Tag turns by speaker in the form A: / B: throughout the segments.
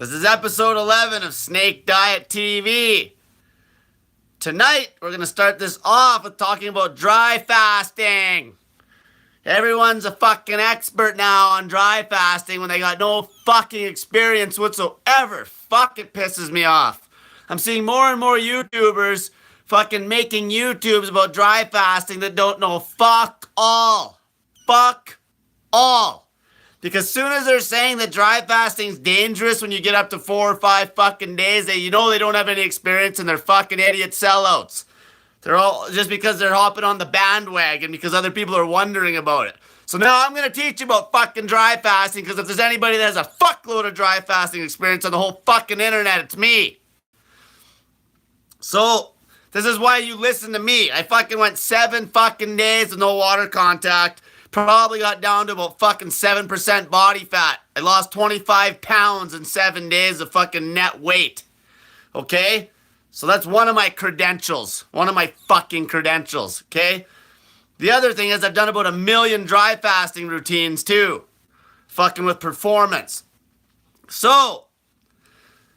A: This is episode 11 of Snake Diet TV. Tonight, we're going to start this off with talking about dry fasting. Everyone's a fucking expert now on dry fasting when they got no fucking experience whatsoever. Fuck, it pisses me off. I'm seeing more and more YouTubers fucking making YouTubes about dry fasting that don't know fuck all. Fuck all. Because soon as they're saying that dry fasting's dangerous when you get up to 4 or 5 fucking days, they don't have any experience and they're fucking idiot sellouts. They're all just because they're hopping on the bandwagon because other people are wondering about it. So now I'm going to teach you about fucking dry fasting, because if there's anybody that has a fuckload of dry fasting experience on the whole fucking internet, it's me. So this is why you listen to me. I fucking went 7 fucking days with no water contact. Probably got down to about fucking 7% body fat. I lost 25 pounds in 7 days of fucking net weight. Okay? So that's one of my credentials. One of my fucking credentials. Okay? The other thing is I've done about 1 million dry fasting routines too. Fucking with performance. So,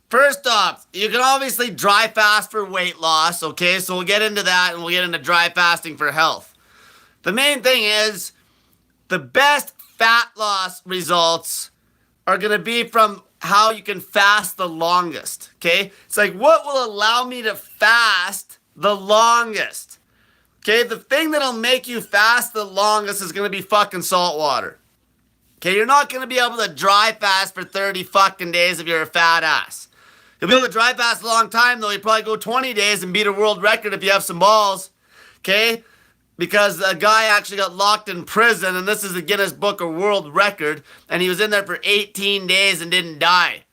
A: first off, you can obviously dry fast for weight loss. Okay? So we'll get into that and we'll get into dry fasting for health. The main thing is, the best fat loss results are going to be from how you can fast the longest, okay? It's like, what will allow me to fast the longest? Okay, the thing that'll make you fast the longest is going to be fucking salt water. Okay, you're not going to be able to dry fast for 30 fucking days if you're a fat ass. You'll be able to dry fast a long time, though. You'll probably go 20 days and beat a world record if you have some balls, okay? Because a guy actually got locked in prison, and this is the Guinness Book of World Record, and he was in there for 18 days and didn't die.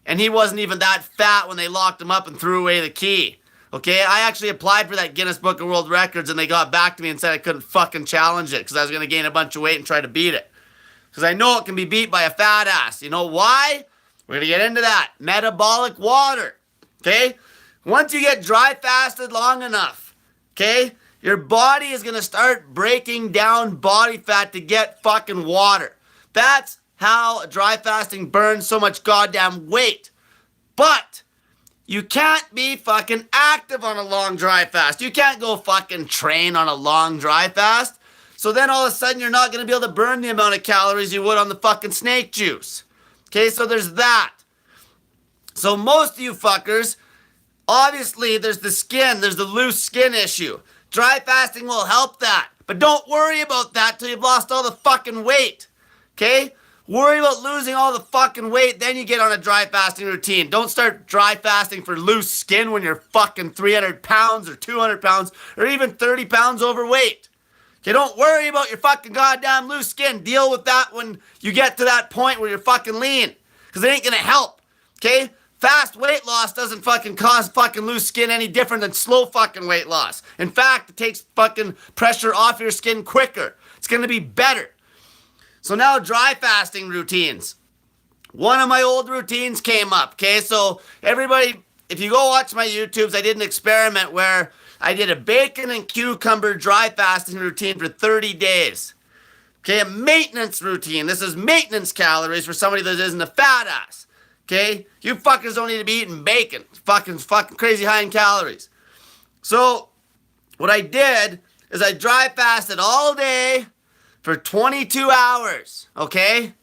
A: And he wasn't even that fat when they locked him up and threw away the key. Okay, I actually applied for that Guinness Book of World Records, and they got back to me and said I couldn't fucking challenge it because I was going to gain a bunch of weight and try to beat it. Because I know it can be beat by a fat ass. You know why? We're going to get into that. Metabolic water. Okay? Once you get dry fasted long enough, okay, your body is going to start breaking down body fat to get fucking water. That's how dry fasting burns so much goddamn weight. But you can't be fucking active on a long dry fast. You can't go fucking train on a long dry fast. So then all of a sudden you're not going to be able to burn the amount of calories you would on the fucking snake juice. Okay, so there's that. So most of you fuckers, obviously there's the skin, there's the loose skin issue. Dry fasting will help that. But don't worry about that till you've lost all the fucking weight. Okay? Worry about losing all the fucking weight, then you get on a dry fasting routine. Don't start dry fasting for loose skin when you're fucking 300 pounds or 200 pounds or even 30 pounds overweight. Okay, don't worry about your fucking goddamn loose skin. Deal with that when you get to that point where you're fucking lean. Because it ain't gonna help. Okay? Fast weight loss doesn't fucking cause fucking loose skin any different than slow fucking weight loss. In fact, it takes fucking pressure off your skin quicker. It's gonna be better. So now dry fasting routines. One of my old routines came up, okay? So everybody, if you go watch my YouTubes, I did an experiment where I did a bacon and cucumber dry fasting routine for 30 days. Okay, a maintenance routine. This is maintenance calories for somebody that isn't a fat ass. Okay? You fuckers don't need to be eating bacon. It's fucking crazy high in calories. So, what I did is I dry fasted all day for 22 hours. Okay?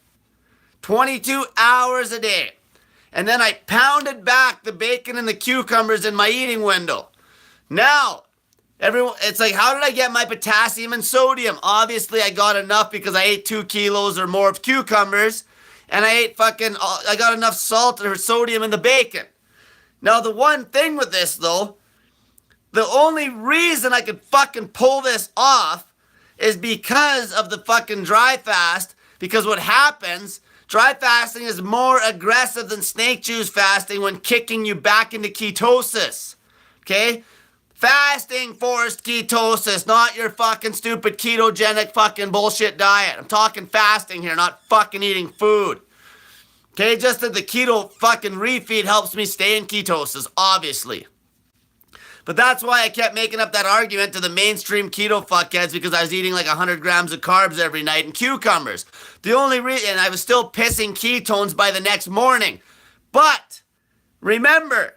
A: 22 hours a day. And then I pounded back the bacon and the cucumbers in my eating window. Now, it's like, how did I get my potassium and sodium? Obviously, I got enough because I ate 2 kilos or more of cucumbers. And I got enough salt or sodium in the bacon. Now, the one thing with this, though, the only reason I could fucking pull this off is because of the fucking dry fast. Because what happens, dry fasting is more aggressive than snake juice fasting when kicking you back into ketosis. Okay? Fasting forced ketosis, not your fucking stupid ketogenic fucking bullshit diet. I'm talking fasting here, not fucking eating food. Okay, just that the keto fucking refeed helps me stay in ketosis, obviously. But that's why I kept making up that argument to the mainstream keto fuckheads, because I was eating like 100 grams of carbs every night and cucumbers. The only reason, I was still pissing ketones by the next morning. But remember,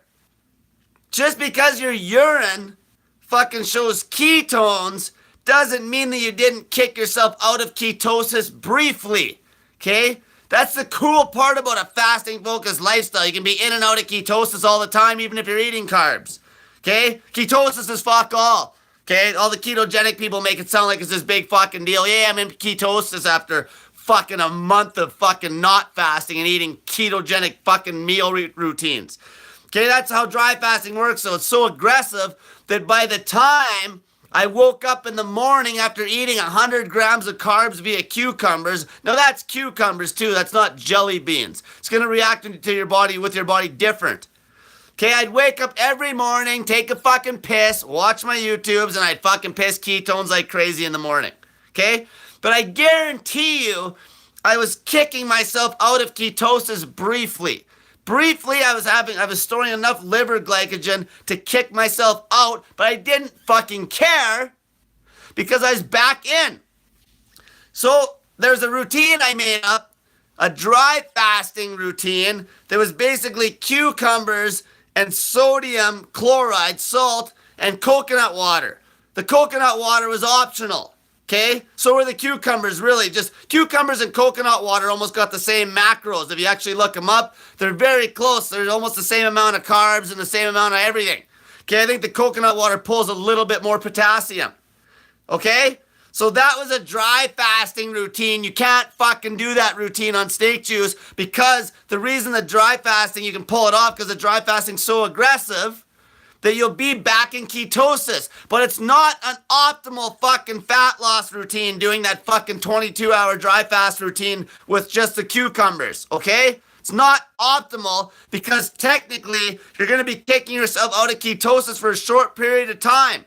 A: just because your urine fucking shows ketones doesn't mean that you didn't kick yourself out of ketosis briefly. Okay? That's the cool part about a fasting focused lifestyle. You can be in and out of ketosis all the time, even if you're eating carbs. Okay? Ketosis is fuck all. Okay? All the ketogenic people make it sound like it's this big fucking deal. Yeah, I'm in ketosis after fucking a month of fucking not fasting and eating ketogenic fucking meal routines. Okay, that's how dry fasting works. So it's so aggressive that by the time I woke up in the morning after eating 100 grams of carbs via cucumbers, now that's cucumbers too, that's not jelly beans. It's going to react to your body with your body different. Okay, I'd wake up every morning, take a fucking piss, watch my YouTubes, and I'd fucking piss ketones like crazy in the morning. Okay? But I guarantee you, I was kicking myself out of ketosis briefly. Briefly, I was storing enough liver glycogen to kick myself out, but I didn't fucking care because I was back in. So there's a routine I made up, a dry fasting routine that was basically cucumbers and sodium chloride, salt, and coconut water. The coconut water was optional. Okay, so were the cucumbers, really. Just cucumbers and coconut water almost got the same macros. If you actually look them up, they're very close. They're almost the same amount of carbs and the same amount of everything. Okay, I think the coconut water pulls a little bit more potassium. Okay, so that was a dry fasting routine. You can't fucking do that routine on snake juice because the reason the dry fasting, you can pull it off because the dry fasting's so aggressive that you'll be back in ketosis. But it's not an optimal fucking fat loss routine doing that fucking 22-hour dry fast routine with just the cucumbers, okay? It's not optimal because technically you're going to be kicking yourself out of ketosis for a short period of time.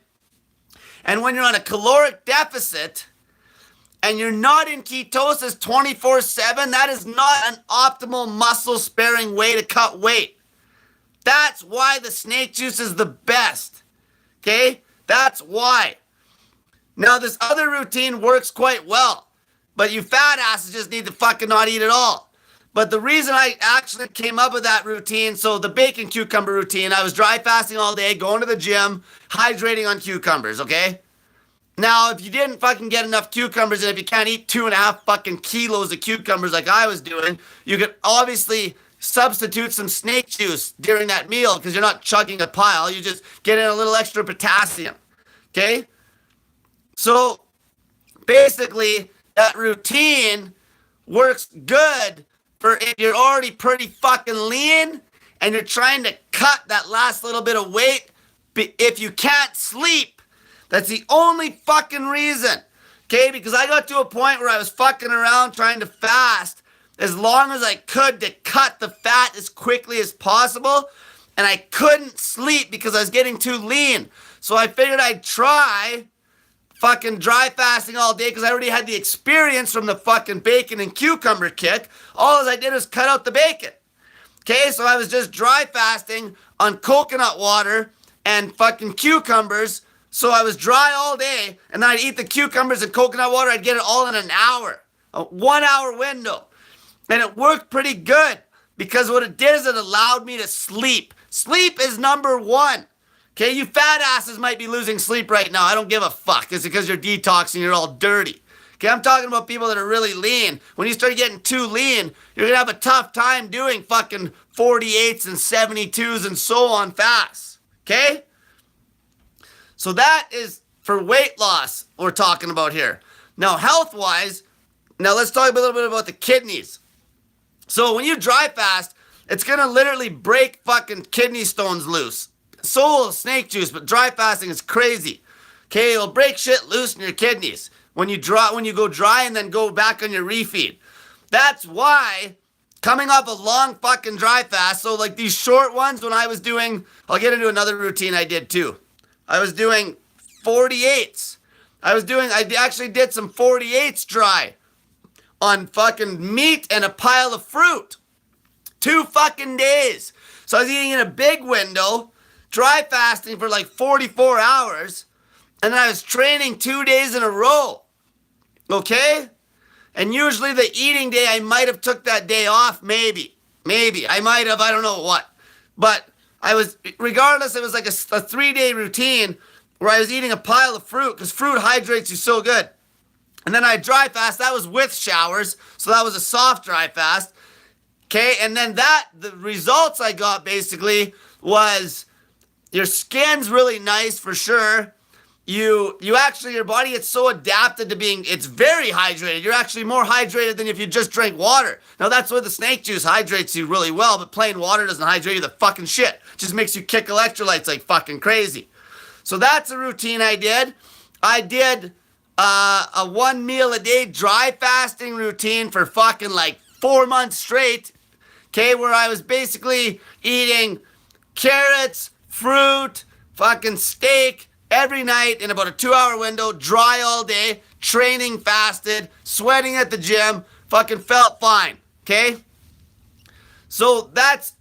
A: And when you're on a caloric deficit and you're not in ketosis 24/7, that is not an optimal muscle-sparing way to cut weight. That's why the snake juice is the best. Okay? That's why. Now, this other routine works quite well. But you fat asses just need to fucking not eat at all. But the reason I actually came up with that routine, so the bacon cucumber routine, I was dry fasting all day, going to the gym, hydrating on cucumbers, okay? Now, if you didn't fucking get enough cucumbers, and if you can't eat 2.5 fucking kilos of cucumbers like I was doing, you could obviously substitute some snake juice during that meal because you're not chugging a pile. You just get in a little extra potassium. Okay? So basically, that routine works good for if you're already pretty fucking lean and you're trying to cut that last little bit of weight. If you can't sleep, that's the only fucking reason. Okay? Because I got to a point where I was fucking around trying to fast as long as I could to cut the fat as quickly as possible. And I couldn't sleep because I was getting too lean. So I figured I'd try fucking dry fasting all day because I already had the experience from the fucking bacon and cucumber kick. All I did was cut out the bacon. Okay, so I was just dry fasting on coconut water and fucking cucumbers. So I was dry all day and then I'd eat the cucumbers and coconut water. I'd get it all in an hour. A 1 hour window. And it worked pretty good because what it did is it allowed me to sleep. Sleep is number one. Okay, you fat asses might be losing sleep right now. I don't give a fuck. It's because you're detoxing, you're all dirty. Okay, I'm talking about people that are really lean. When you start getting too lean, you're going to have a tough time doing fucking 48s and 72s and so on fast. Okay? So that is for weight loss we're talking about here. Now, health-wise, now let's talk a little bit about the kidneys. So when you dry fast, it's going to literally break fucking kidney stones loose. So will snake juice, but dry fasting is crazy. Okay, it'll break shit loose in your kidneys when you go dry and then go back on your refeed. That's why coming off a long fucking dry fast, so like these short ones when I was doing, I'll get into another routine I did too. I was doing 48s. I actually did some 48s dry on fucking meat and a pile of fruit. 2 fucking days. So I was eating in a big window, dry fasting for like 44 hours, and then I was training 2 days in a row. Okay? And usually the eating day, I might have took that day off, maybe. Maybe. I might have, I don't know what. But regardless, it was like a 3-day routine where I was eating a pile of fruit because fruit hydrates you so good. And then I dry fast. That was with showers. So that was a soft dry fast. Okay. And then the results I got basically was your skin's really nice for sure. You actually, your body gets so adapted to it's very hydrated. You're actually more hydrated than if you just drank water. Now that's where the snake juice hydrates you really well, but plain water doesn't hydrate you the fucking shit. It just makes you kick electrolytes like fucking crazy. So that's a routine I did. I did a 1 meal a day dry fasting routine for fucking like 4 months straight. Okay, where I was basically eating carrots, fruit, fucking steak every night in about a 2-hour window, dry all day, training fasted, sweating at the gym, fucking felt fine. Okay? So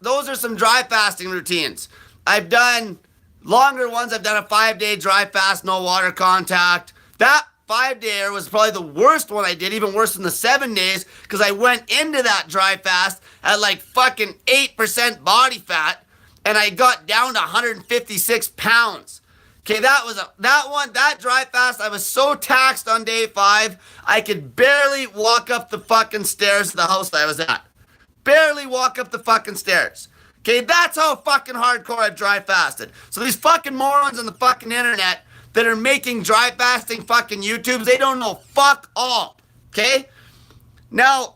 A: those are some dry fasting routines. I've done longer ones. I've done a 5-day dry fast, no water contact. That 5-dayer was probably the worst one I did, even worse than the 7 days, because I went into that dry fast at like fucking 8% body fat, and I got down to 156 pounds. Okay, that dry fast, I was so taxed on day 5, I could barely walk up the fucking stairs to the house I was at. Barely walk up the fucking stairs. Okay, that's how fucking hardcore I've dry fasted. So these fucking morons on the fucking internet that are making dry fasting fucking YouTubes, they don't know fuck all. Okay? Now,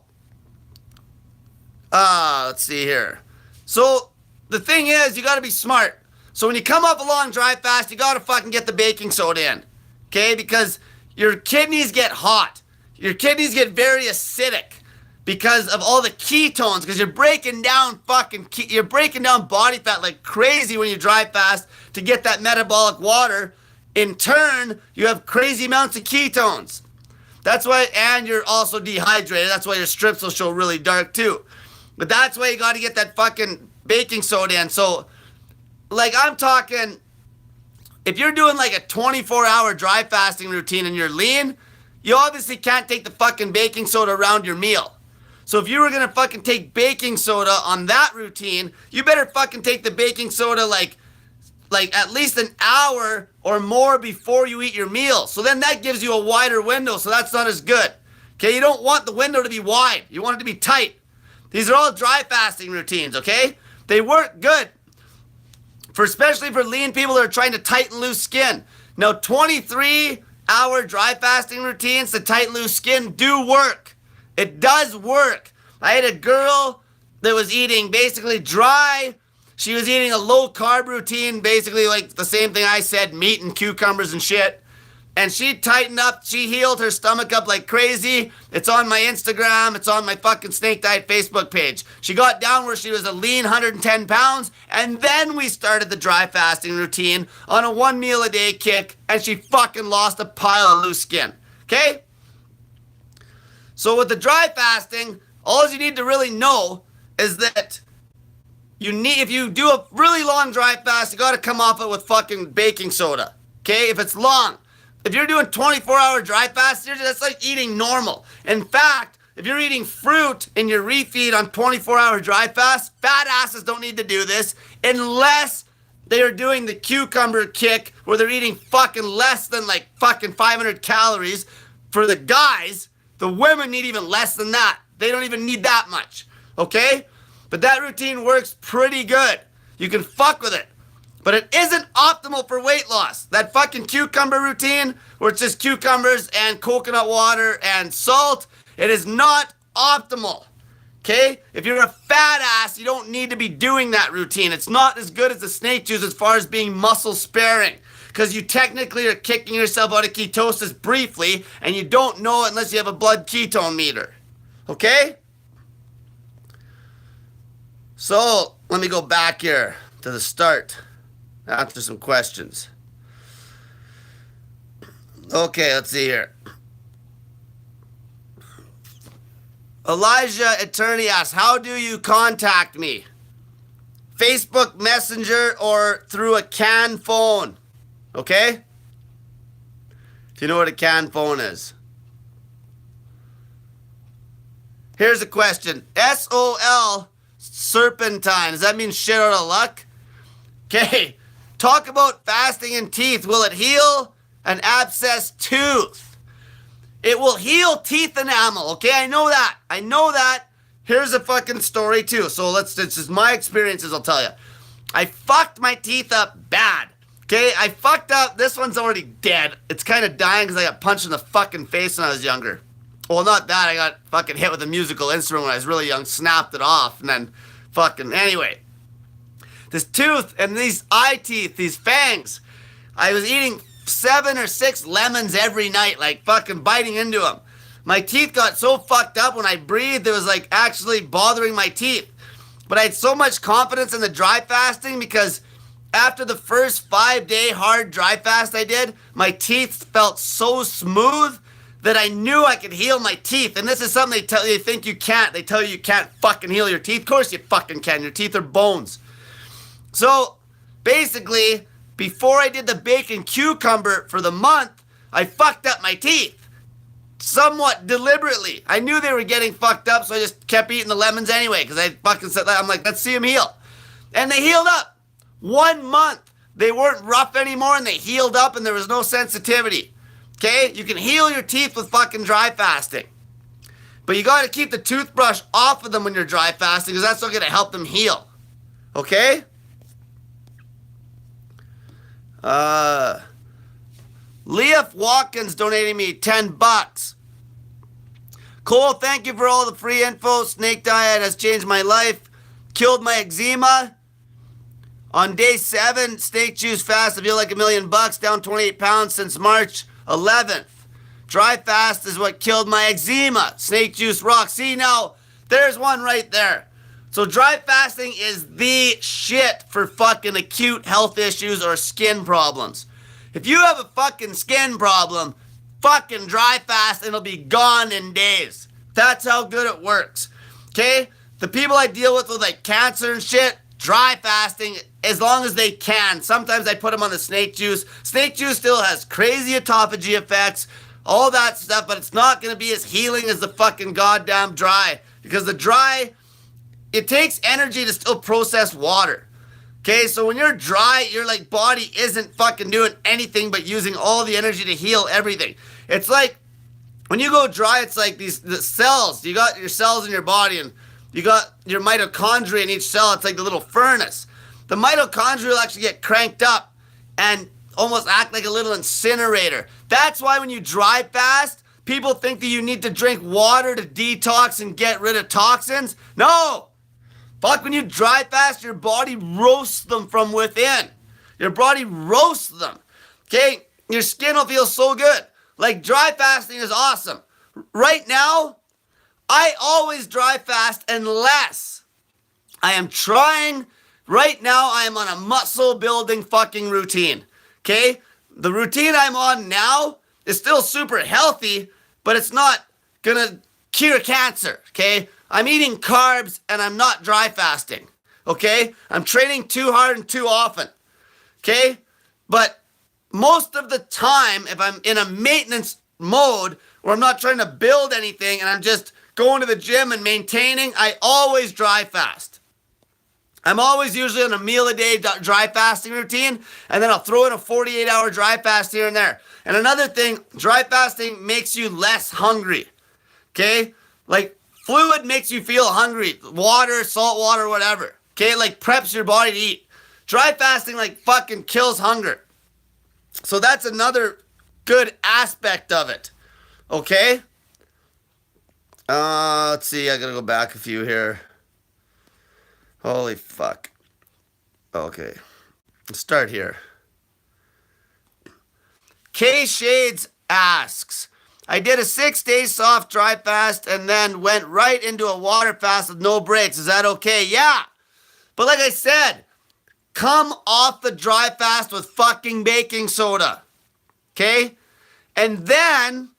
A: let's see here. So the thing is, you gotta be smart. So when you come off a long dry fast, you gotta fucking get the baking soda in. Okay? Because your kidneys get hot. Your kidneys get very acidic because of all the ketones, because you're breaking down body fat like crazy when you dry fast to get that metabolic water. In turn, you have crazy amounts of ketones. That's why, and you're also dehydrated. That's why your strips will show really dark too. But that's why you got to get that fucking baking soda in. So, like, I'm talking, if you're doing like a 24-hour dry fasting routine and you're lean, you obviously can't take the fucking baking soda around your meal. So if you were gonna fucking take baking soda on that routine, you better fucking take the baking soda like at least an hour or more before you eat your meal. So then that gives you a wider window, so that's not as good. Okay, you don't want the window to be wide. You want it to be tight. These are all dry fasting routines, okay? They work good, especially for lean people that are trying to tighten loose skin. Now, 23-hour dry fasting routines to tighten loose skin do work. It does work. I had a girl that was eating basically dry. She was eating a low-carb routine, basically like the same thing I said, meat and cucumbers and shit. And she tightened up. She healed her stomach up like crazy. It's on my Instagram. It's on my fucking Snake Diet Facebook page. She got down where she was a lean 110 pounds. And then we started the dry fasting routine on a 1 meal a day kick. And she fucking lost a pile of loose skin. Okay? So with the dry fasting, all you need to really know is that if you do a really long dry fast, you got to come off it with fucking baking soda. Okay? If it's long. If you're doing 24-hour dry fast, that's like eating normal. In fact, if you're eating fruit in your refeed on 24-hour dry fast, fat asses don't need to do this unless they are doing the cucumber kick where they're eating fucking less than like fucking 500 calories. For the guys, the women need even less than that. They don't even need that much. Okay? But that routine works pretty good. You can fuck with it. But it isn't optimal for weight loss. That fucking cucumber routine, where it's just cucumbers and coconut water and salt, it is not optimal. Okay? If you're a fat ass, you don't need to be doing that routine. It's not as good as the snake juice as far as being muscle sparing. Because you technically are kicking yourself out of ketosis briefly, and you don't know it unless you have a blood ketone meter. Okay? So, let me go back here to the start. Answer some questions. Okay, let's see here. Elijah Attorney asks, how do you contact me? Facebook Messenger or through a CAN phone? Okay? Do you know what a CAN phone is? Here's a question. SOL serpentine. Does that mean shit out of luck? Okay. Talk about fasting in teeth. Will it heal an abscessed tooth? It will heal teeth enamel. Okay, I know that. I know that. Here's a fucking story too. So this is my experiences, I'll tell you. I fucked my teeth up bad. Okay, I fucked up. This one's already dead. It's kind of dying because I got punched in the fucking face when I was younger. Well, not that. I got fucking hit with a musical instrument when I was really young, snapped it off, and then fucking, anyway. This tooth and these eye teeth, these fangs, I was eating 7 or 6 lemons every night, like fucking biting into them. My teeth got so fucked up when I breathed, it was like actually bothering my teeth. But I had so much confidence in the dry fasting because after the first 5-day hard dry fast I did, my teeth felt so smooth that I knew I could heal my teeth. And this is something they tell you, they think you can't. They tell you can't fucking heal your teeth. Of course you fucking can. Your teeth are bones. So basically, before I did the bacon cucumber for the month, I fucked up my teeth. Somewhat deliberately. I knew they were getting fucked up, so I just kept eating the lemons anyway, because I fucking said that. I'm like, let's see them heal. And they healed up. 1 month, they weren't rough anymore, and they healed up, and there was no sensitivity. Okay? You can heal your teeth with fucking dry fasting. But you gotta keep the toothbrush off of them when you're dry fasting, because that's not gonna help them heal. Okay? Leah Watkins donating me $10. Cole, thank you for all the free info. Snake diet has changed my life. Killed my eczema. On day 7, snake juice fast, I feel like $1,000,000, down 28 pounds since March 11th. Dry fast is what killed my eczema. Snake juice rocks. See, now, there's one right there. So dry fasting is the shit for fucking acute health issues or skin problems. If you have a fucking skin problem, fucking dry fast and it'll be gone in days. That's how good it works. Okay? The people I deal with like cancer and shit, dry fasting as long as they can. Sometimes I put them on the snake juice. Snake juice still has crazy autophagy effects, all that stuff, but it's not going to be as healing as the fucking goddamn dry. Because the dry, it takes energy to still process water. Okay, so when you're dry, your like body isn't fucking doing anything but using all the energy to heal everything. It's like, when you go dry, it's like the cells. You got your cells in your body and you got your mitochondria in each cell. It's like the little furnace. The mitochondria will actually get cranked up and almost act like a little incinerator. That's why when you dry fast, people think that you need to drink water to detox and get rid of toxins. No! Fuck, when you dry fast, your body roasts them from within. Your body roasts them. Okay? Your skin will feel so good. Like, dry fasting is awesome. Right now, I always dry fast unless I am trying. Right now, I am on a muscle building fucking routine. Okay? The routine I'm on now is still super healthy, but it's not gonna cure cancer. Okay? I'm eating carbs and I'm not dry fasting. Okay? I'm training too hard and too often. Okay? But most of the time, if I'm in a maintenance mode where I'm not trying to build anything and I'm just going to the gym and maintaining, I always dry fast. I'm always usually on a meal a day dry fasting routine, and then I'll throw in a 48-hour dry fast here and there. And another thing, dry fasting makes you less hungry. Okay? Like, fluid makes you feel hungry. Water, salt water, whatever. Okay? Like, preps your body to eat. Dry fasting, like, fucking kills hunger. So that's another good aspect of it. Okay? Let's see. I gotta go back a few here. Holy fuck. Okay. Let's start here. K Shades asks, I did a 6-day soft dry fast and then went right into a water fast with no breaks. Is that okay? Yeah. But like I said, come off the dry fast with fucking baking soda. Okay? And then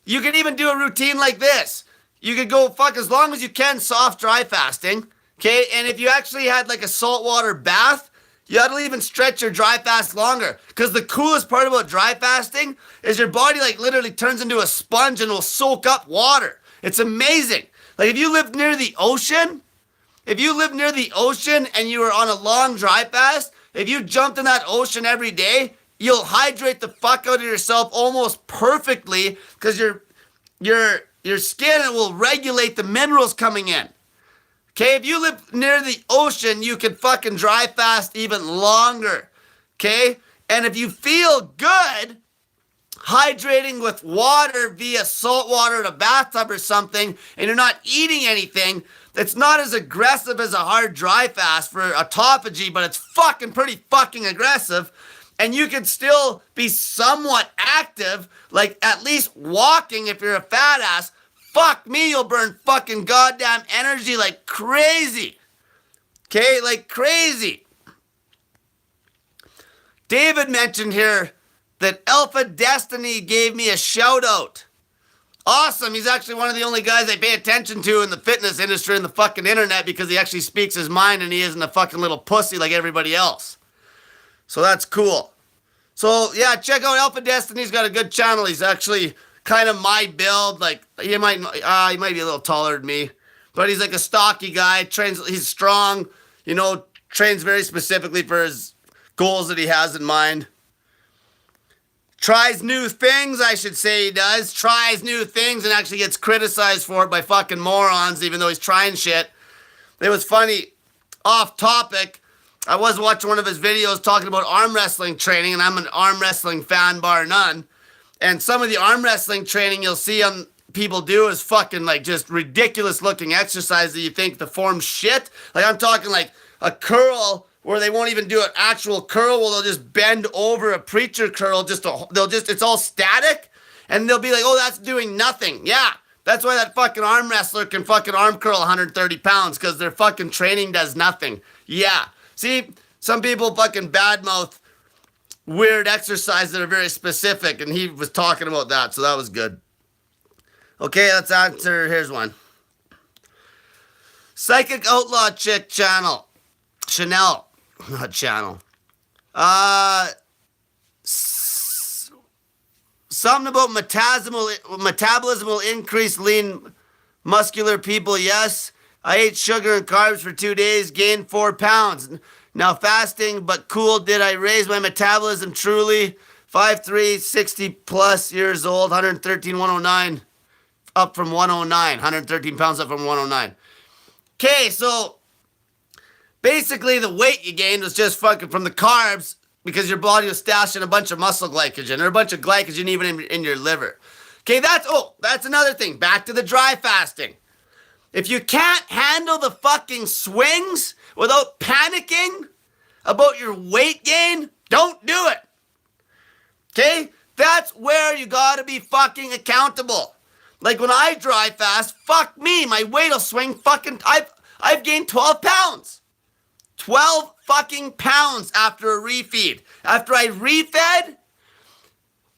A: you can even do a routine like this. You could go fuck as long as you can soft dry fasting. Okay? And if you actually had like a saltwater bath, you'll even stretch your dry fast longer. Because the coolest part about dry fasting is your body like literally turns into a sponge and will soak up water. It's amazing. Like if you live near the ocean, if you live near the ocean and you were on a long dry fast, if you jumped in that ocean every day, you'll hydrate the fuck out of yourself almost perfectly because your skin will regulate the minerals coming in. Okay, if you live near the ocean, you can fucking dry fast even longer. Okay, and if you feel good hydrating with water via salt water in a bathtub or something, and you're not eating anything, it's not as aggressive as a hard dry fast for autophagy, but it's fucking pretty fucking aggressive. And you can still be somewhat active, like at least walking if you're a fat ass. Fuck me, you'll burn fucking goddamn energy like crazy. Okay, like crazy. David mentioned here that Alpha Destiny gave me a shout out. Awesome, he's actually one of the only guys I pay attention to in the fitness industry and the fucking internet because he actually speaks his mind and he isn't a fucking little pussy like everybody else. So that's cool. So yeah, check out Alpha Destiny's got a good channel. He's actually kind of my build. Like he might be a little taller than me, but he's like a stocky guy. He's strong. You know, trains very specifically for his goals that he has in mind. Tries new things, I should say he does. Tries new things and actually gets criticized for it by fucking morons, even though he's trying shit. It was funny. Off topic. I was watching one of his videos talking about arm wrestling training, and I'm an arm wrestling fan bar none. And some of the arm wrestling training you'll see on people do is fucking like just ridiculous looking exercise that you think the form's shit. Like I'm talking like a curl where they won't even do an actual curl, where they'll just bend over a preacher curl. It's all static, and they'll be like, oh, that's doing nothing. Yeah, that's why that fucking arm wrestler can fucking arm curl 130 pounds, because their fucking training does nothing. Yeah. See, some people fucking badmouth weird exercises that are very specific, and he was talking about that, so that was good. Okay, let's answer. Here's one. Psychic Outlaw Chick channel. Chanel, not channel. Something about metabolism will increase lean muscular people, yes. I ate sugar and carbs for 2 days, gained 4 pounds. Now fasting, but cool. Did I raise my metabolism truly? 5'3", 60 plus years old, 113, 109. Up from 109. 113 pounds up from 109. Okay, so basically the weight you gained was just fucking from the carbs because your body was stashing a bunch of muscle glycogen or a bunch of glycogen even in your liver. Okay, that's another thing. Back to the dry fasting. If you can't handle the fucking swings without panicking about your weight gain, don't do it. Okay? That's where you gotta be fucking accountable. Like when I dry fast, fuck me, my weight will swing fucking, I've gained 12 pounds. 12 fucking pounds after a refeed. After I refed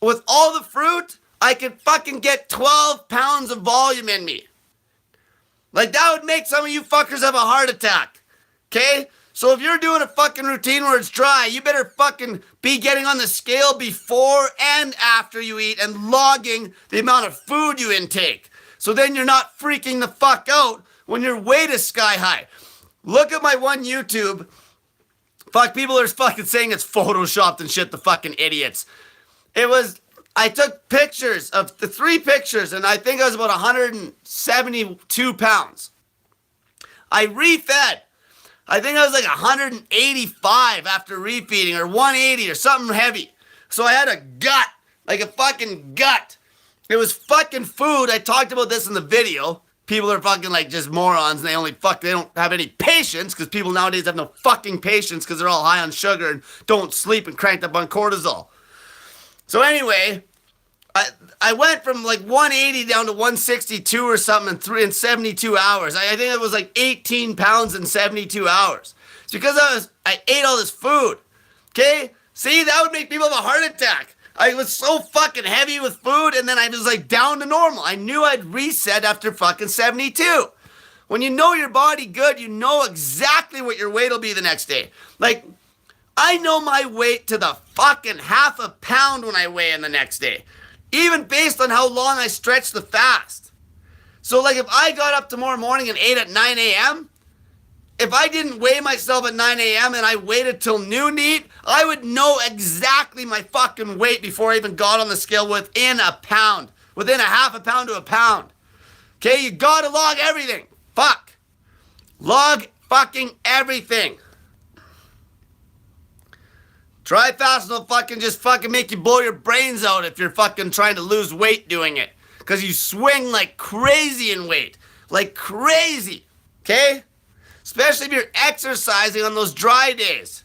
A: with all the fruit, I could fucking get 12 pounds of volume in me. Like, that would make some of you fuckers have a heart attack. Okay? So if you're doing a fucking routine where it's dry, you better fucking be getting on the scale before and after you eat and logging the amount of food you intake. So then you're not freaking the fuck out when your weight is sky high. Look at my one YouTube. Fuck, people are fucking saying it's photoshopped and shit, the fucking idiots. I took pictures of the 3 pictures, and I think I was about 172 pounds. I refed. I think I was like 185 after refeeding, or 180 or something heavy. So I had a gut, like a fucking gut. It was fucking food. I talked about this in the video. People are fucking like just morons, and they don't have any patience, because people nowadays have no fucking patience because they're all high on sugar and don't sleep and cranked up on cortisol. So anyway, I went from like 180 down to 162 or something in 72 hours. I think it was like 18 pounds in 72 hours. It's because I ate all this food. Okay? See, that would make people have a heart attack. I was so fucking heavy with food, and then I was like down to normal. I knew I'd reset after fucking 72. When you know your body good, you know exactly what your weight will be the next day. Like, I know my weight to the fucking half a pound when I weigh in the next day. Even based on how long I stretch the fast. So like if I got up tomorrow morning and ate at 9 a.m., if I didn't weigh myself at 9 a.m. and I waited till noon to eat, I would know exactly my fucking weight before I even got on the scale within a pound. Within a half a pound to a pound. Okay, you gotta log everything. Fuck. Log fucking everything. TriFast will fucking just fucking make you blow your brains out if you're fucking trying to lose weight doing it. Because you swing like crazy in weight. Like crazy. Okay? Especially if you're exercising on those dry days.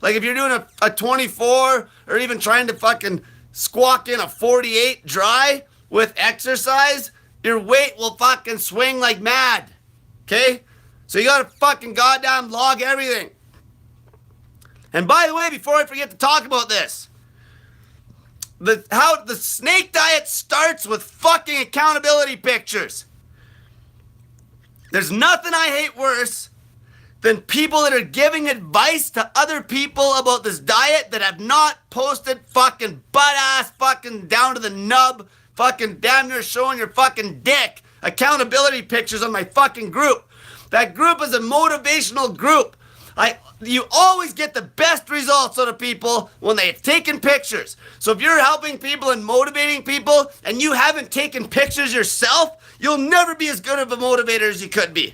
A: Like if you're doing a 24 or even trying to fucking squawk in a 48 dry with exercise, your weight will fucking swing like mad. Okay? So you gotta fucking goddamn log everything. And by the way, before I forget to talk about this, how the snake diet starts with fucking accountability pictures. There's nothing I hate worse than people that are giving advice to other people about this diet that have not posted fucking butt-ass fucking down to the nub, fucking damn near showing your fucking dick accountability pictures on my fucking group. That group is a motivational group. You always get the best results out of people when they've taken pictures. So if you're helping people and motivating people and you haven't taken pictures yourself, you'll never be as good of a motivator as you could be.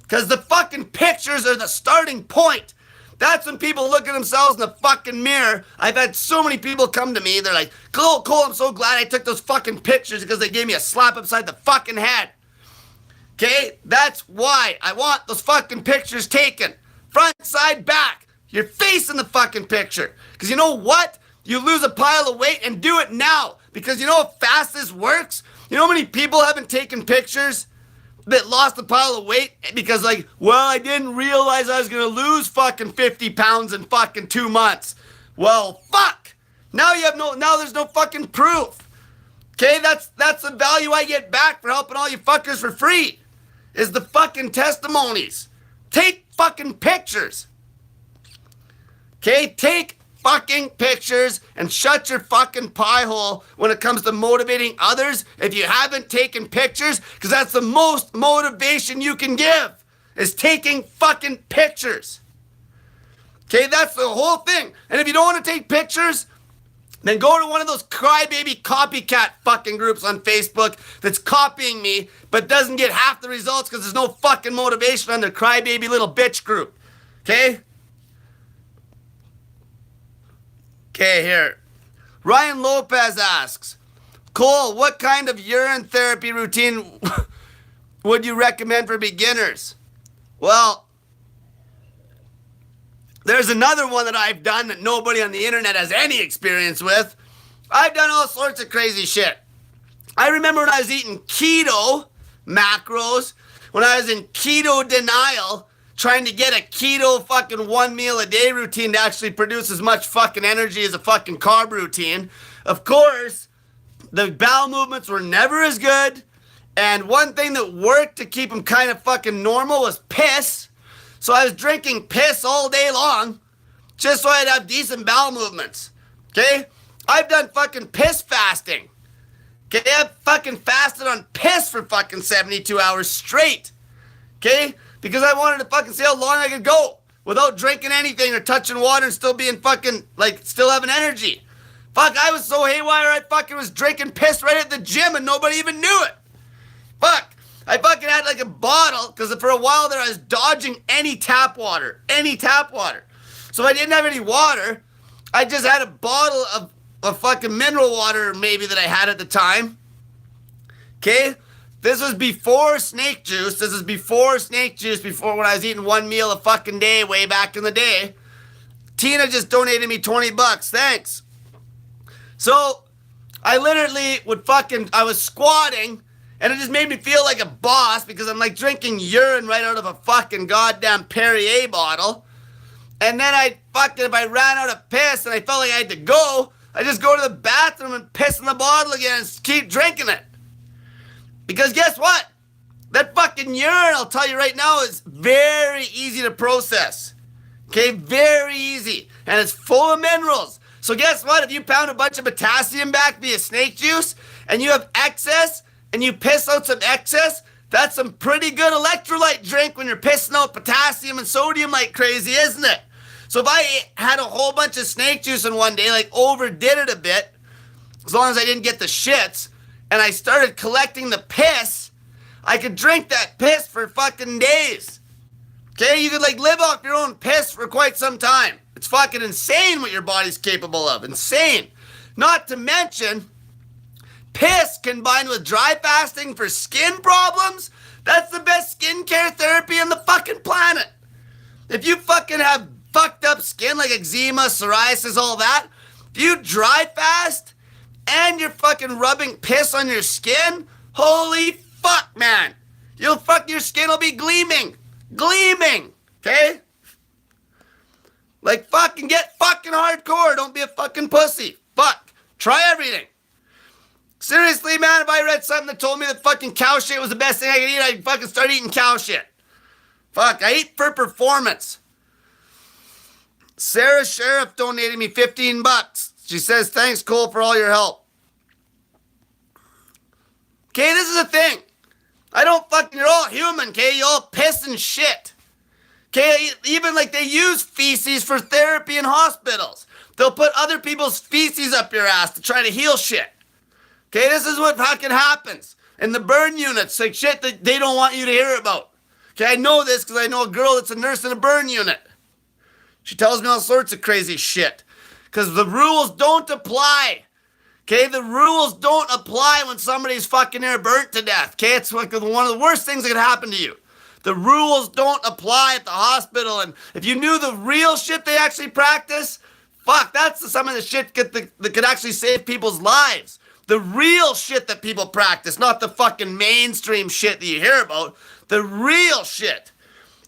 A: Because the fucking pictures are the starting point. That's when people look at themselves in the fucking mirror. I've had so many people come to me. They're like, Cole, I'm so glad I took those fucking pictures because they gave me a slap upside the fucking head. Okay? That's why I want those fucking pictures taken. Front, side, back. Your face in the fucking picture. Because you know what? You lose a pile of weight and do it now. Because you know how fast this works? You know how many people haven't taken pictures that lost a pile of weight because like, well, I didn't realize I was going to lose fucking 50 pounds in fucking 2 months. Well, fuck. Now there's no fucking proof. Okay, that's the value I get back for helping all you fuckers for free. Is the fucking testimonies. Take fucking pictures. Okay, take fucking pictures and shut your fucking pie hole when it comes to motivating others if you haven't taken pictures, because that's the most motivation you can give, is taking fucking pictures. Okay, that's the whole thing. And if you don't want to take pictures, then go to one of those crybaby copycat fucking groups on Facebook that's copying me but doesn't get half the results because there's no fucking motivation on their crybaby little bitch group. Okay? Okay, here. Ryan Lopez asks, Cole, what kind of urine therapy routine would you recommend for beginners? Well, there's another one that I've done that nobody on the internet has any experience with. I've done all sorts of crazy shit. I remember when I was eating keto macros, when I was in keto denial, trying to get a keto fucking 1 meal a day routine to actually produce as much fucking energy as a fucking carb routine. Of course, the bowel movements were never as good. And one thing that worked to keep them kind of fucking normal was piss. So I was drinking piss all day long just so I'd have decent bowel movements. Okay? I've done fucking piss fasting. Okay? I've fucking fasted on piss for fucking 72 hours straight. Okay? Because I wanted to fucking see how long I could go without drinking anything or touching water and still being fucking, like, still having energy. Fuck, I was so haywire I fucking was drinking piss right at the gym and nobody even knew it. Fuck. I fucking had like a bottle, because for a while there I was dodging any tap water. So if I didn't have any water, I just had a bottle of fucking mineral water maybe that I had at the time. Okay? This was before snake juice. Before when I was eating 1 meal a fucking day way back in the day. Tina just donated me $20. Thanks. So I literally I was squatting, and it just made me feel like a boss because I'm like drinking urine right out of a fucking goddamn Perrier bottle. And then if I ran out of piss and I felt like I had to go, I just go to the bathroom and piss in the bottle again and keep drinking it. Because guess what? That fucking urine, I'll tell you right now, is very easy to process. Okay, very easy. And it's full of minerals. So guess what? If you pound a bunch of potassium back via snake juice and you have excess and you piss out some excess, That's some pretty good electrolyte drink when you're pissing out potassium and sodium like crazy, isn't it? So if I had a whole bunch of snake juice in one day, like overdid it a bit, as long as I didn't get the shits, and I started collecting the piss, I could drink that piss for fucking days. Okay, you could like live off your own piss for quite some time. It's fucking insane what your body's capable of. Insane. Not to mention, piss combined with dry fasting for skin problems, that's the best skincare therapy on the fucking planet. If you fucking have fucked up skin like eczema, psoriasis, all that, if you dry fast and you're fucking rubbing piss on your skin, holy fuck, man. Your skin will be gleaming. Gleaming. Okay? Like fucking get fucking hardcore. Don't be a fucking pussy. Fuck. Try everything. Seriously, man, if I read something that told me that fucking cow shit was the best thing I could eat, I'd fucking start eating cow shit. Fuck, I eat for performance. Sarah Sheriff donated me $15. She says, thanks, Cole, for all your help. Okay, this is the thing. I don't fucking, you're all human, okay? You all piss and shit. Okay, even like they use feces for therapy in hospitals. They'll put other people's feces up your ass to try to heal shit. Okay, this is what fucking happens. In the burn units, like shit that they don't want you to hear about. Okay, I know this because I know a girl that's a nurse in a burn unit. She tells me all sorts of crazy shit. Because the rules don't apply. Okay, the rules don't apply when somebody's fucking near burnt to death. Okay, it's like one of the worst things that could happen to you. The rules don't apply at the hospital. And if you knew the real shit they actually practice, fuck, that's some of the shit that could actually save people's lives. The real shit that people practice, not the fucking mainstream shit that you hear about. The real shit.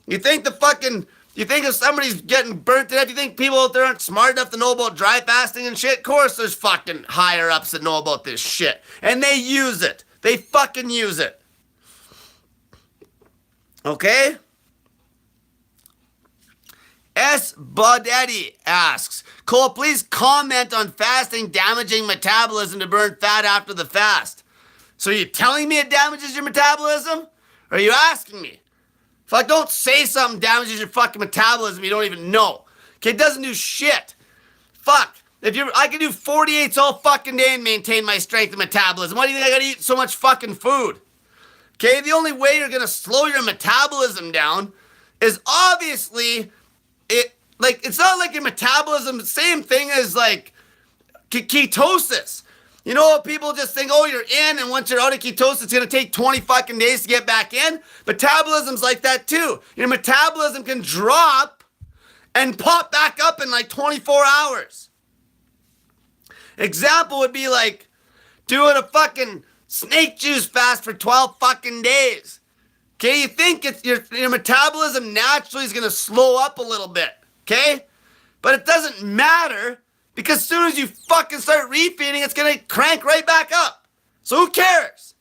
A: You think if somebody's getting burnt to death, you think people out there aren't smart enough to know about dry fasting and shit? Of course there's fucking higher ups that know about this shit. And they use it. They fucking use it. Okay? S. Baudetti asks, Cole, please comment on fasting damaging metabolism to burn fat after the fast. So are you telling me it damages your metabolism? Or are you asking me? Fuck, don't say something damages your fucking metabolism you don't even know. Okay, it doesn't do shit. Fuck. I can do 48s all fucking day and maintain my strength and metabolism. Why do you think I gotta eat so much fucking food? Okay, the only way you're gonna slow your metabolism down is obviously it's not like your metabolism, the same thing as like ketosis. You know, people just think, oh, you're in, and once you're out of ketosis, it's going to take 20 fucking days to get back in. Metabolism's like that too. Your metabolism can drop and pop back up in like 24 hours. Example would be like doing a fucking snake juice fast for 12 fucking days. Okay, you think your metabolism naturally is going to slow up a little bit, okay? But it doesn't matter. Because as soon as you fucking start refeeding, it's going to crank right back up. So who cares?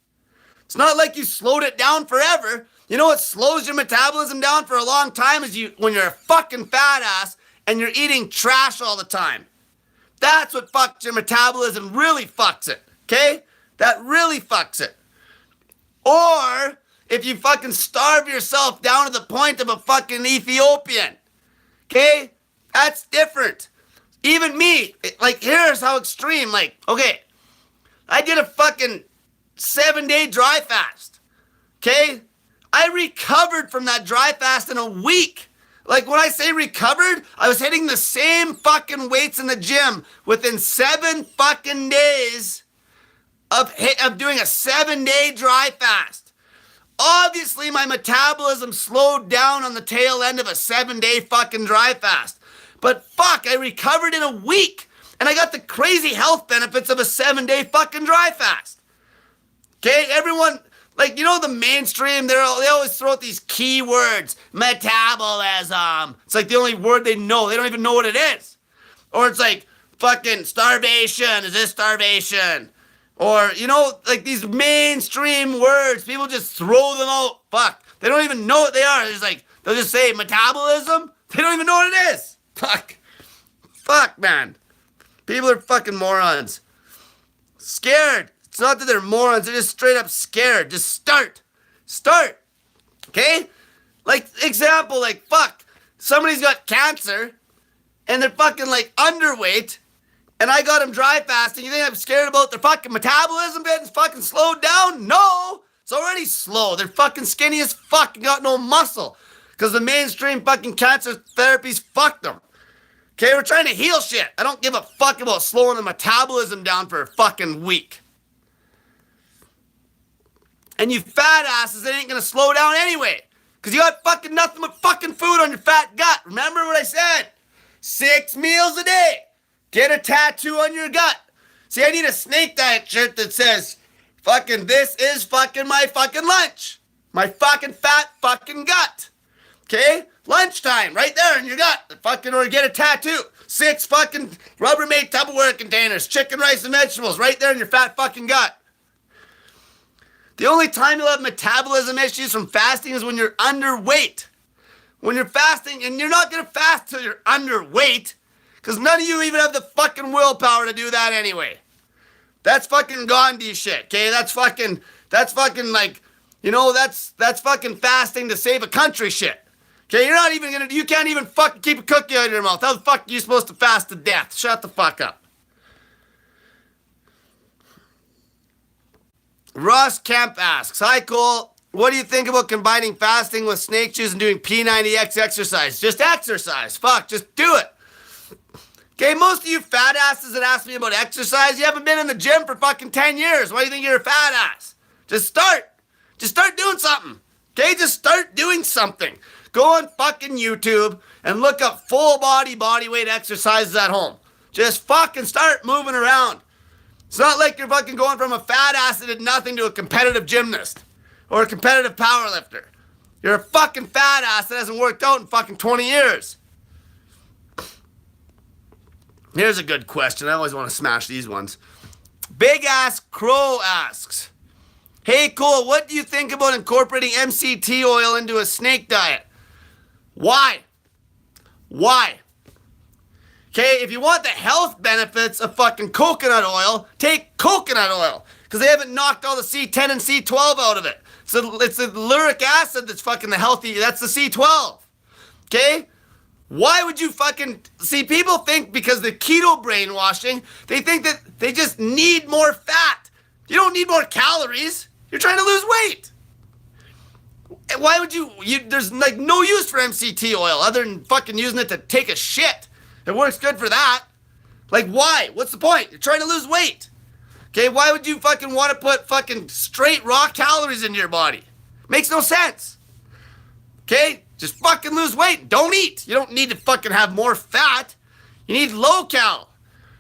A: It's not like you slowed it down forever. You know what slows your metabolism down for a long time is when you're a fucking fat ass and you're eating trash all the time. That's what fucks your metabolism, really fucks it. Okay? That really fucks it. Or if you fucking starve yourself down to the point of a fucking Ethiopian. Okay? That's different. Even me, like, here's how extreme, like, okay, I did a fucking 7-day dry fast, okay? I recovered from that dry fast in a week. Like, when I say recovered, I was hitting the same fucking weights in the gym within 7 fucking days of doing a 7-day dry fast. Obviously, my metabolism slowed down on the tail end of a 7-day fucking dry fast. But fuck, I recovered in a week. And I got the crazy health benefits of a 7-day fucking dry fast. Okay, everyone, like, you know the mainstream, they always throw out these key words. Metabolism. It's like the only word they know. They don't even know what it is. Or it's like, fucking starvation. Is this starvation? Or, you know, like these mainstream words. People just throw them out. Fuck. They don't even know what they are. It's like, they'll just say metabolism. They don't even know what it is. Fuck, man. People are fucking morons. Scared. It's not that they're morons. They're just straight up scared. Just start. Start. Okay? Like, example, like, fuck. Somebody's got cancer and they're fucking, like, underweight and I got them dry fasting. You think I'm scared about their fucking metabolism getting fucking slowed down? No! It's already slow. They're fucking skinny as fuck and got no muscle. Because the mainstream fucking cancer therapies fucked them. Okay, we're trying to heal shit. I don't give a fuck about slowing the metabolism down for a fucking week. And you fat asses, it ain't gonna slow down anyway. Because you got fucking nothing but fucking food on your fat gut. Remember what I said? 6 meals a day. Get a tattoo on your gut. See, I need a snake diet shirt that says, fucking, this is fucking my fucking lunch. My fucking fat fucking gut. Okay? Lunchtime, right there in your gut. Fucking, or get a tattoo. 6 fucking Rubbermaid Tupperware containers. Chicken, rice, and vegetables right there in your fat fucking gut. The only time you'll have metabolism issues from fasting is when you're underweight. When you're fasting, and you're not going to fast till you're underweight, because none of you even have the fucking willpower to do that anyway. That's fucking Gandhi shit, okay? That's fucking like, you know, that's fucking fasting to save a country shit. Okay, you're not even you can't even fucking keep a cookie out of your mouth. How the fuck are you supposed to fast to death? Shut the fuck up. Ross Kemp asks, hi Cole, what do you think about combining fasting with snake juice and doing P90X exercise? Just exercise. Fuck, just do it. Okay, most of you fat asses that ask me about exercise, you haven't been in the gym for fucking 10 years. Why do you think you're a fat ass? Just start. Just start doing something. Okay, just start doing something. Go on fucking YouTube and look up full body weight exercises at home. Just fucking start moving around. It's not like you're fucking going from a fat ass that did nothing to a competitive gymnast or a competitive powerlifter. You're a fucking fat ass that hasn't worked out in fucking 20 years. Here's a good question. I always want to smash these ones. Big Ass Crow asks, hey Cole, what do you think about incorporating MCT oil into a snake diet? Why? Okay, if you want the health benefits of fucking coconut oil, take coconut oil. Because they haven't knocked all the C10 and C12 out of it. So it's the lauric acid that's fucking the healthy, that's the C12. Okay? Why would you fucking... See, people think because the keto brainwashing, they think that they just need more fat. You don't need more calories. You're trying to lose weight. Why would you there's like no use for MCT oil other than fucking using it to take a shit. It works good for that. Like, why? What's the point? You're trying to lose weight. Okay, why would you fucking want to put fucking straight raw calories into your body? Makes no sense. Okay? Just fucking lose weight. Don't eat. You don't need to fucking have more fat. You need low cal.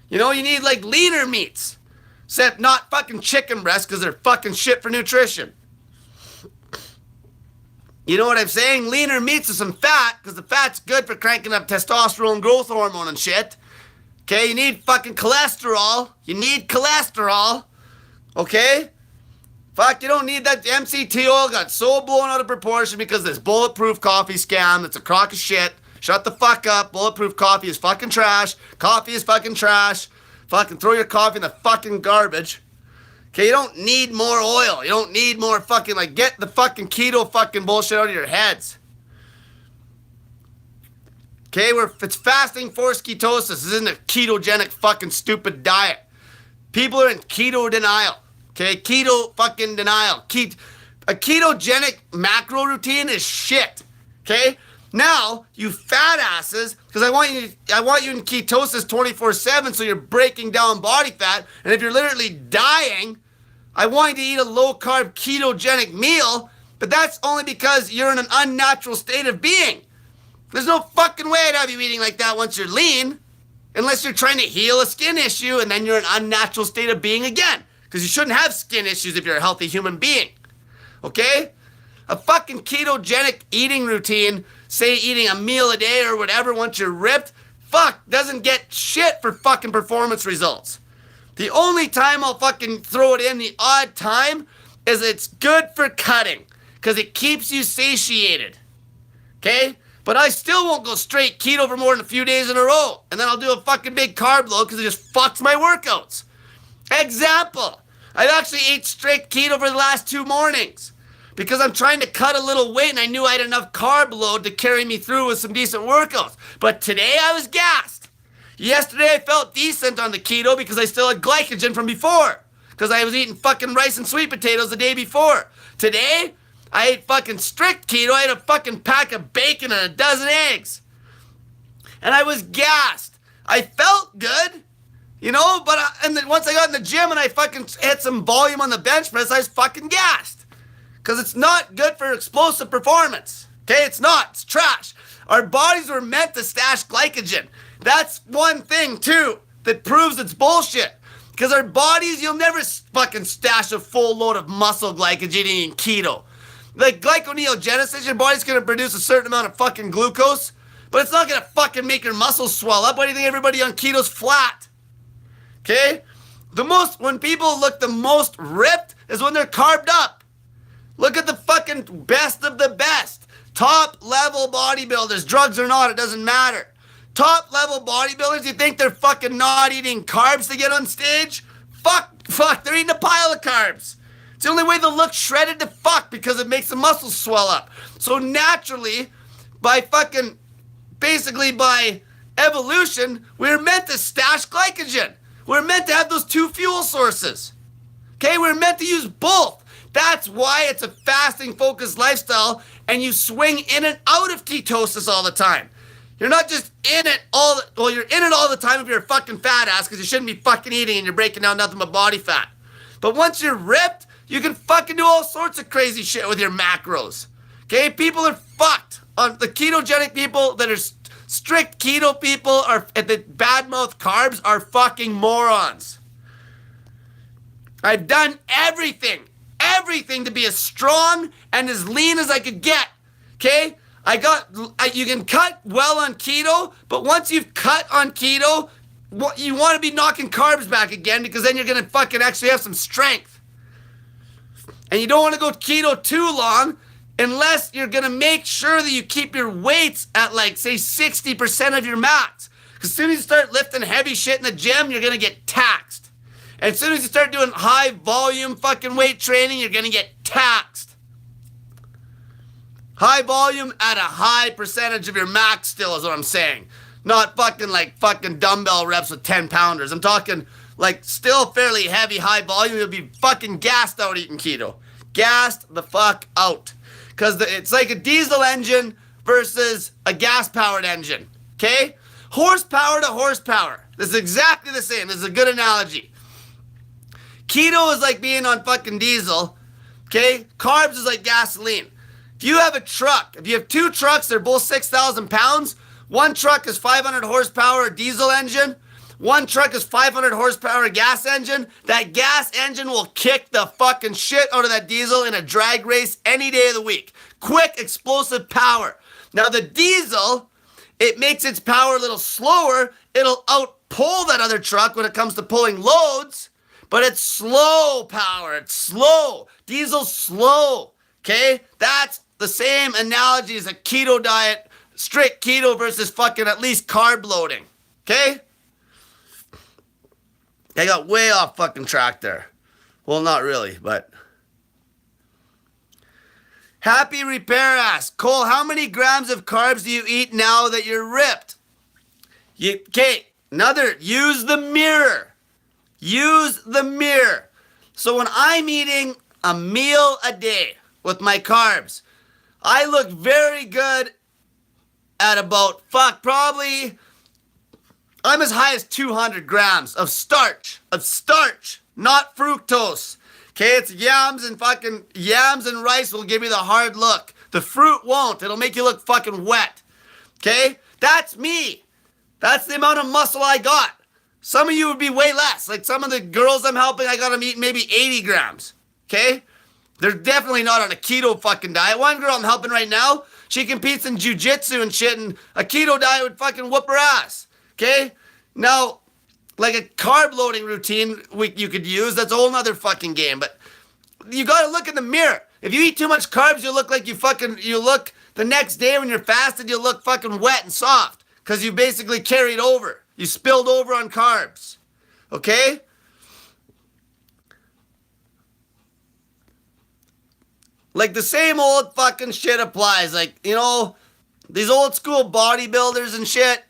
A: You know, you need like leaner meats. Except not fucking chicken breasts because they're fucking shit for nutrition. You know what I'm saying? Leaner meats with some fat, because the fat's good for cranking up testosterone, growth hormone and shit. Okay, you need fucking cholesterol. You need cholesterol. Okay? Fuck, you don't need that. The MCT oil got so blown out of proportion because this bulletproof coffee scam that's a crock of shit. Shut the fuck up. Bulletproof coffee is fucking trash. Coffee is fucking trash. Fucking throw your coffee in the fucking garbage. Okay, you don't need more oil. You don't need more fucking, like, get the fucking keto fucking bullshit out of your heads. Okay, it's fasting forced ketosis. This isn't a ketogenic fucking stupid diet. People are in keto denial. Okay, keto fucking denial. A ketogenic macro routine is shit. Okay? Now, you fat asses, because I want you in ketosis 24/7 so you're breaking down body fat, and if you're literally dying, I want you to eat a low-carb ketogenic meal, but that's only because you're in an unnatural state of being. There's no fucking way I'd have you eating like that once you're lean, unless you're trying to heal a skin issue and then you're in an unnatural state of being again, because you shouldn't have skin issues if you're a healthy human being. Okay? A fucking ketogenic eating routine, say eating a meal a day or whatever once you're ripped, doesn't get shit for fucking performance results. The only time I'll fucking throw it in the odd time is it's good for cutting, because it keeps you satiated. Okay? But I still won't go straight keto for more than a few days in a row, and then I'll do a fucking big carb load because it just fucks my workouts. Example, I've actually ate straight keto for the last 2 mornings. because I'm trying to cut a little weight and I knew I had enough carb load to carry me through with some decent workouts. But today I was gassed. Yesterday I felt decent on the keto because I still had glycogen from before. Because I was eating fucking rice and sweet potatoes the day before. Today, I ate fucking strict keto. I had a fucking pack of bacon and a dozen eggs. And I was gassed. I felt good, you know, but and then once I got in the gym and I fucking hit some volume on the bench press, I was fucking gassed. Because it's not good for explosive performance. Okay, it's not. It's trash. Our bodies were meant to stash glycogen. That's one thing, too, that proves it's bullshit. Because our bodies, you'll never fucking stash a full load of muscle glycogen eating keto. Like glyconeogenesis, your body's going to produce a certain amount of fucking glucose, but it's not going to fucking make your muscles swell up. Why do you think everybody on keto's flat? Okay? When people look the most ripped is when they're carved up. Look at the fucking best of the best. Top level bodybuilders, drugs or not, it doesn't matter. Top level bodybuilders, you think they're fucking not eating carbs to get on stage? Fuck, they're eating a pile of carbs. It's the only way they'll look shredded to fuck because it makes the muscles swell up. So naturally, by evolution, we're meant to stash glycogen. We're meant to have those two fuel sources. Okay, we're meant to use both. That's why it's a fasting focused lifestyle and you swing in and out of ketosis all the time. You're not just in it you're in it all the time if you're a fucking fat ass because you shouldn't be fucking eating and you're breaking down nothing but body fat. But once you're ripped, you can fucking do all sorts of crazy shit with your macros. Okay? People are fucked. The ketogenic people that are strict keto people that badmouth carbs are fucking morons. I've done everything to be as strong and as lean as I could get. Okay? You can cut well on keto, but once you've cut on keto, you want to be knocking carbs back again because then you're going to fucking actually have some strength. And you don't want to go keto too long unless you're going to make sure that you keep your weights at say 60% of your max. Because as soon as you start lifting heavy shit in the gym, you're going to get taxed. And as soon as you start doing high volume fucking weight training, you're going to get taxed. High volume at a high percentage of your max still is what I'm saying. Not fucking dumbbell reps with 10 pounders. I'm talking still fairly heavy, high volume. You'll be fucking gassed out eating keto. Gassed the fuck out. Because it's like a diesel engine versus a gas-powered engine. Okay? Horsepower to horsepower. This is exactly the same. This is a good analogy. Keto is like being on fucking diesel. Okay? Carbs is like gasoline. If you have a truck, if you have two trucks, they're both 6,000 pounds. One truck is 500 horsepower diesel engine. One truck is 500 horsepower gas engine. That gas engine will kick the fucking shit out of that diesel in a drag race any day of the week. Quick, explosive power. Now the diesel, it makes its power a little slower. It'll outpull that other truck when it comes to pulling loads. But it's slow power. It's slow. Diesel's slow. Okay? That's the same analogy as a keto diet, strict keto versus fucking at least carb loading. Okay? I got way off fucking track there. Well, not really, but. Happy Repair asks, Cole, how many grams of carbs do you eat now that you're ripped? Use the mirror. Use the mirror. So when I'm eating a meal a day with my carbs, I look very good at about, I'm as high as 200 grams of starch, not fructose. Okay, it's yams and rice will give you the hard look. The fruit won't. It'll make you look fucking wet. Okay, that's me. That's the amount of muscle I got. Some of you would be way less. Like some of the girls I'm helping, I got them eating maybe 80 grams. Okay? They're definitely not on a keto fucking diet. One girl I'm helping right now, she competes in jiu-jitsu and shit, and a keto diet would fucking whoop her ass. Okay? Now, like a carb loading routine you could use, that's a whole nother fucking game. But you gotta look in the mirror. If you eat too much carbs, you look like you look the next day when you're fasted, you look fucking wet and soft. Because you basically carried over. You spilled over on carbs. Okay? Like the same old fucking shit applies. Like, you know, these old school bodybuilders and shit,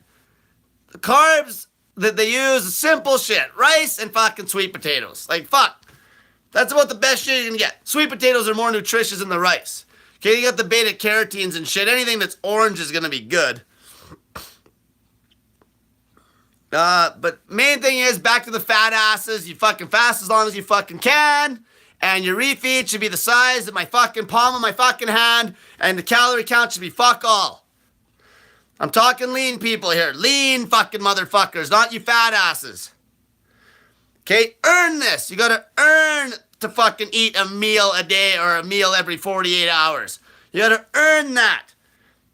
A: the carbs that they use is simple shit. Rice and fucking sweet potatoes. Like, fuck. That's about the best shit you can get. Sweet potatoes are more nutritious than the rice. Okay, you got the beta carotenes and shit. Anything that's orange is gonna be good. But main thing is, back to the fat asses, you fucking fast as long as you fucking can, and your refeed should be the size of my fucking palm of my fucking hand, and the calorie count should be fuck all. I'm talking lean people here. Lean fucking motherfuckers, not you fat asses. Okay, earn this. You gotta earn to fucking eat a meal a day or a meal every 48 hours. You gotta earn that.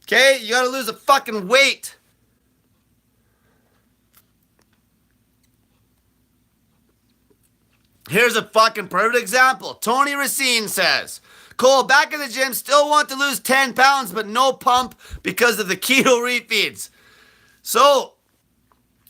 A: Okay, you gotta lose a fucking weight. Here's a fucking perfect example. Tony Racine says, Cole, back in the gym, still want to lose 10 pounds, but no pump because of the keto refeeds. So,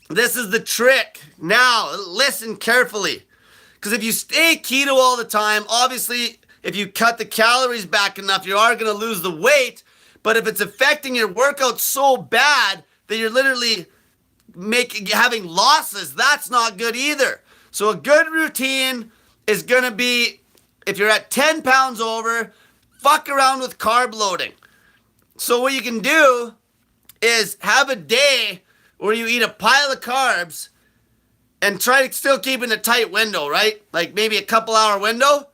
A: this is the trick. Now, listen carefully. Because if you stay keto all the time, obviously, if you cut the calories back enough, you are going to lose the weight. But if it's affecting your workout so bad that you're literally having losses, that's not good either. So a good routine is going to be, if you're at 10 pounds over, fuck around with carb loading. So what you can do is have a day where you eat a pile of carbs and try to still keep in a tight window, right? Like maybe a couple hour window.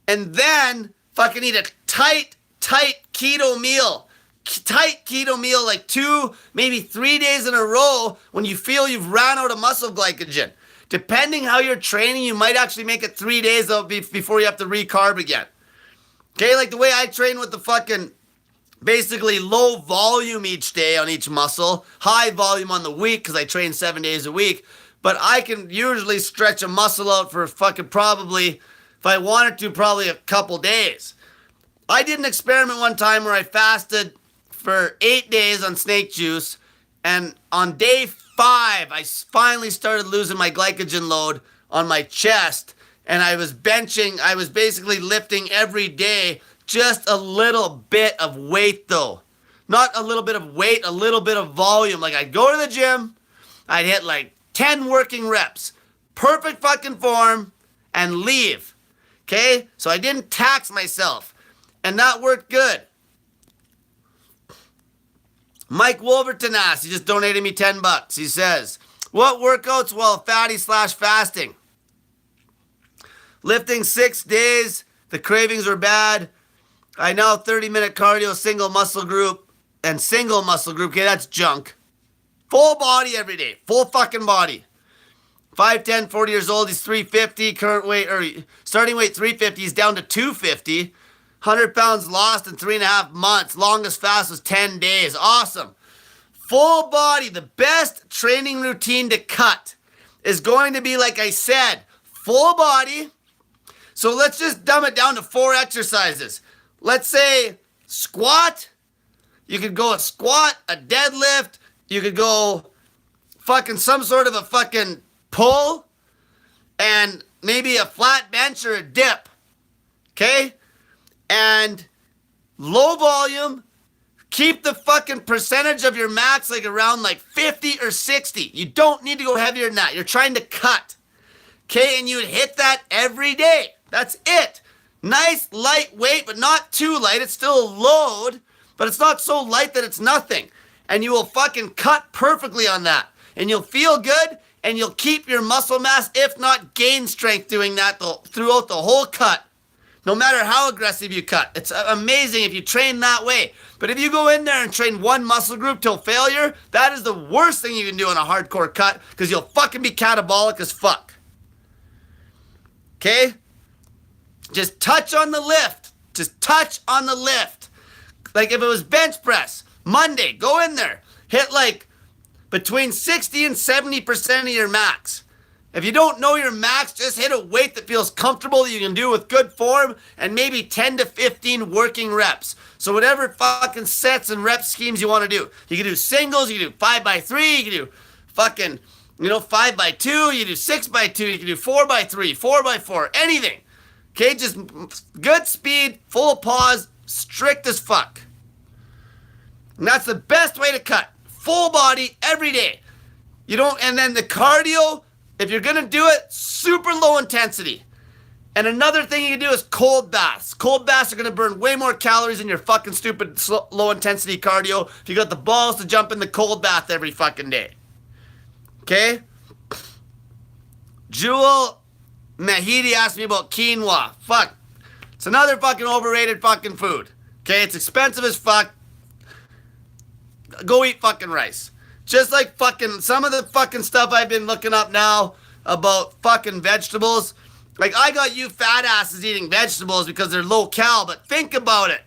A: And then fucking eat a tight keto meal. Tight keto meal like 2, maybe 3 days in a row when you feel you've ran out of muscle glycogen. Depending how you're training, you might actually make it 3 days before you have to recarb again. Okay, like the way I train with the fucking basically low volume each day on each muscle, high volume on the week because I train 7 days a week. But I can usually stretch a muscle out for fucking probably, if I wanted to, probably a couple days. I did an experiment one time where I fasted for 8 days on snake juice, and on day 5, I finally started losing my glycogen load on my chest, and I was benching, I was basically lifting every day, just a little bit of weight though. Not a little bit of weight, a little bit of volume. Like I'd go to the gym, I'd hit like 10 working reps, perfect fucking form, and leave. Okay? So I didn't tax myself, and that worked good. Mike Wolverton asks, he just donated me $10. He says, what workouts while fatty/fasting? Lifting 6 days, the cravings are bad. I know 30-minute cardio, single muscle group. Okay, that's junk. Full body every day, full fucking body. 5'10", 40 years old, he's 350, current weight, or starting weight 350, he's down to 250. 100 pounds lost in 3.5 months. Longest fast was 10 days. Awesome. Full body, the best training routine to cut is going to be, like I said, full body. So let's just dumb it down to 4 exercises. Let's say squat. You could go a squat, a deadlift. You could go fucking some sort of a fucking pull and maybe a flat bench or a dip. Okay? And low volume, keep the fucking percentage of your max like around like 50 or 60. You don't need to go heavier than that. You're trying to cut. Okay, and you would hit that every day. That's it. Nice, lightweight, but not too light. It's still a load, but it's not so light that it's nothing. And you will fucking cut perfectly on that. And you'll feel good, and you'll keep your muscle mass, if not gain strength doing that throughout the whole cut. No matter how aggressive you cut. It's amazing if you train that way. But if you go in there and train one muscle group till failure, that is the worst thing you can do in a hardcore cut because you'll fucking be catabolic as fuck. Okay? Just touch on the lift. Just touch on the lift. Like if it was bench press, Monday, go in there. Hit like between 60 and 70% of your max. If you don't know your max, just hit a weight that feels comfortable that you can do with good form and maybe 10 to 15 working reps. So whatever fucking sets and rep schemes you want to do. You can do singles, you can do 5x3, you can do fucking, 5x2, you can do 6x2, you can do 4x3, 4x4, anything. Okay, just good speed, full pause, strict as fuck. And that's the best way to cut. Full body every day. You don't, and then the cardio, if you're gonna do it, super low intensity. And another thing you can do is cold baths. Cold baths are gonna burn way more calories than your fucking stupid low intensity cardio if you got the balls to jump in the cold bath every fucking day. Okay? Jewel Mahidi asked me about quinoa. Fuck. It's another fucking overrated fucking food. Okay? It's expensive as fuck. Go eat fucking rice. Just like fucking some of the fucking stuff I've been looking up now about fucking vegetables. Like, I got you fat asses eating vegetables because they're low cal, but think about it.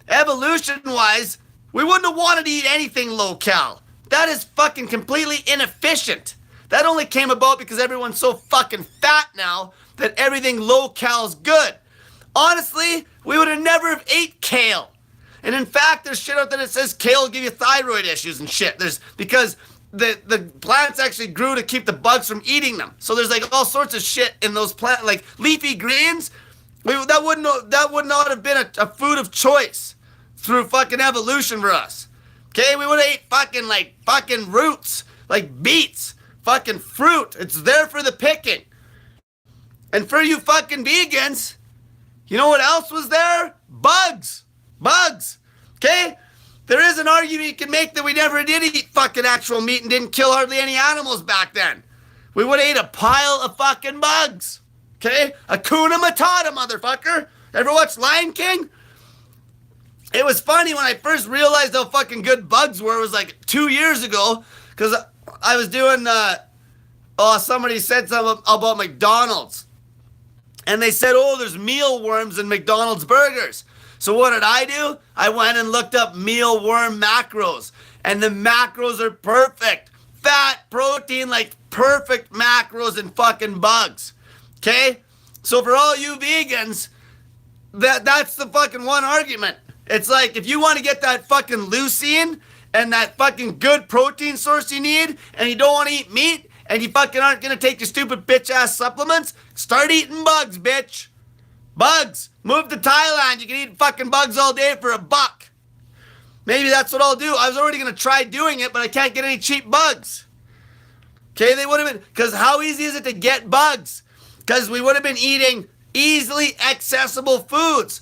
A: Evolution-wise, we wouldn't have wanted to eat anything low cal. That is fucking completely inefficient. That only came about because everyone's so fucking fat now that everything low cal is good. Honestly, we would have never have ate kale. And in fact, there's shit out there that says kale will give you thyroid issues and shit. Because the plants actually grew to keep the bugs from eating them. So there's like all sorts of shit in those plants, like leafy greens. That would not have been a food of choice through fucking evolution for us. Okay, we would have ate fucking roots, like beets, fucking fruit. It's there for the picking. And for you fucking vegans, you know what else was there? Bugs. Okay? There is an argument you can make that we never did eat fucking actual meat and didn't kill hardly any animals back then. We would have ate a pile of fucking bugs. Okay? Hakuna Matata, motherfucker. Ever watch Lion King? It was funny when I first realized how fucking good bugs were. It was like 2 years ago. Because I was doing, somebody said something about McDonald's. And they said, there's mealworms in McDonald's burgers. So what did I do? I went and looked up mealworm macros. And the macros are perfect. Fat, protein, like perfect macros in fucking bugs. Okay? So for all you vegans, that's the fucking one argument. It's like, if you want to get that fucking leucine and that fucking good protein source you need, and you don't want to eat meat, and you fucking aren't going to take your stupid bitch-ass supplements, start eating bugs, bitch. Bugs. Move to Thailand. You can eat fucking bugs all day for $1. Maybe that's what I'll do. I was already going to try doing it, but I can't get any cheap bugs. Okay, they would have been, because how easy is it to get bugs? Because we would have been eating easily accessible foods.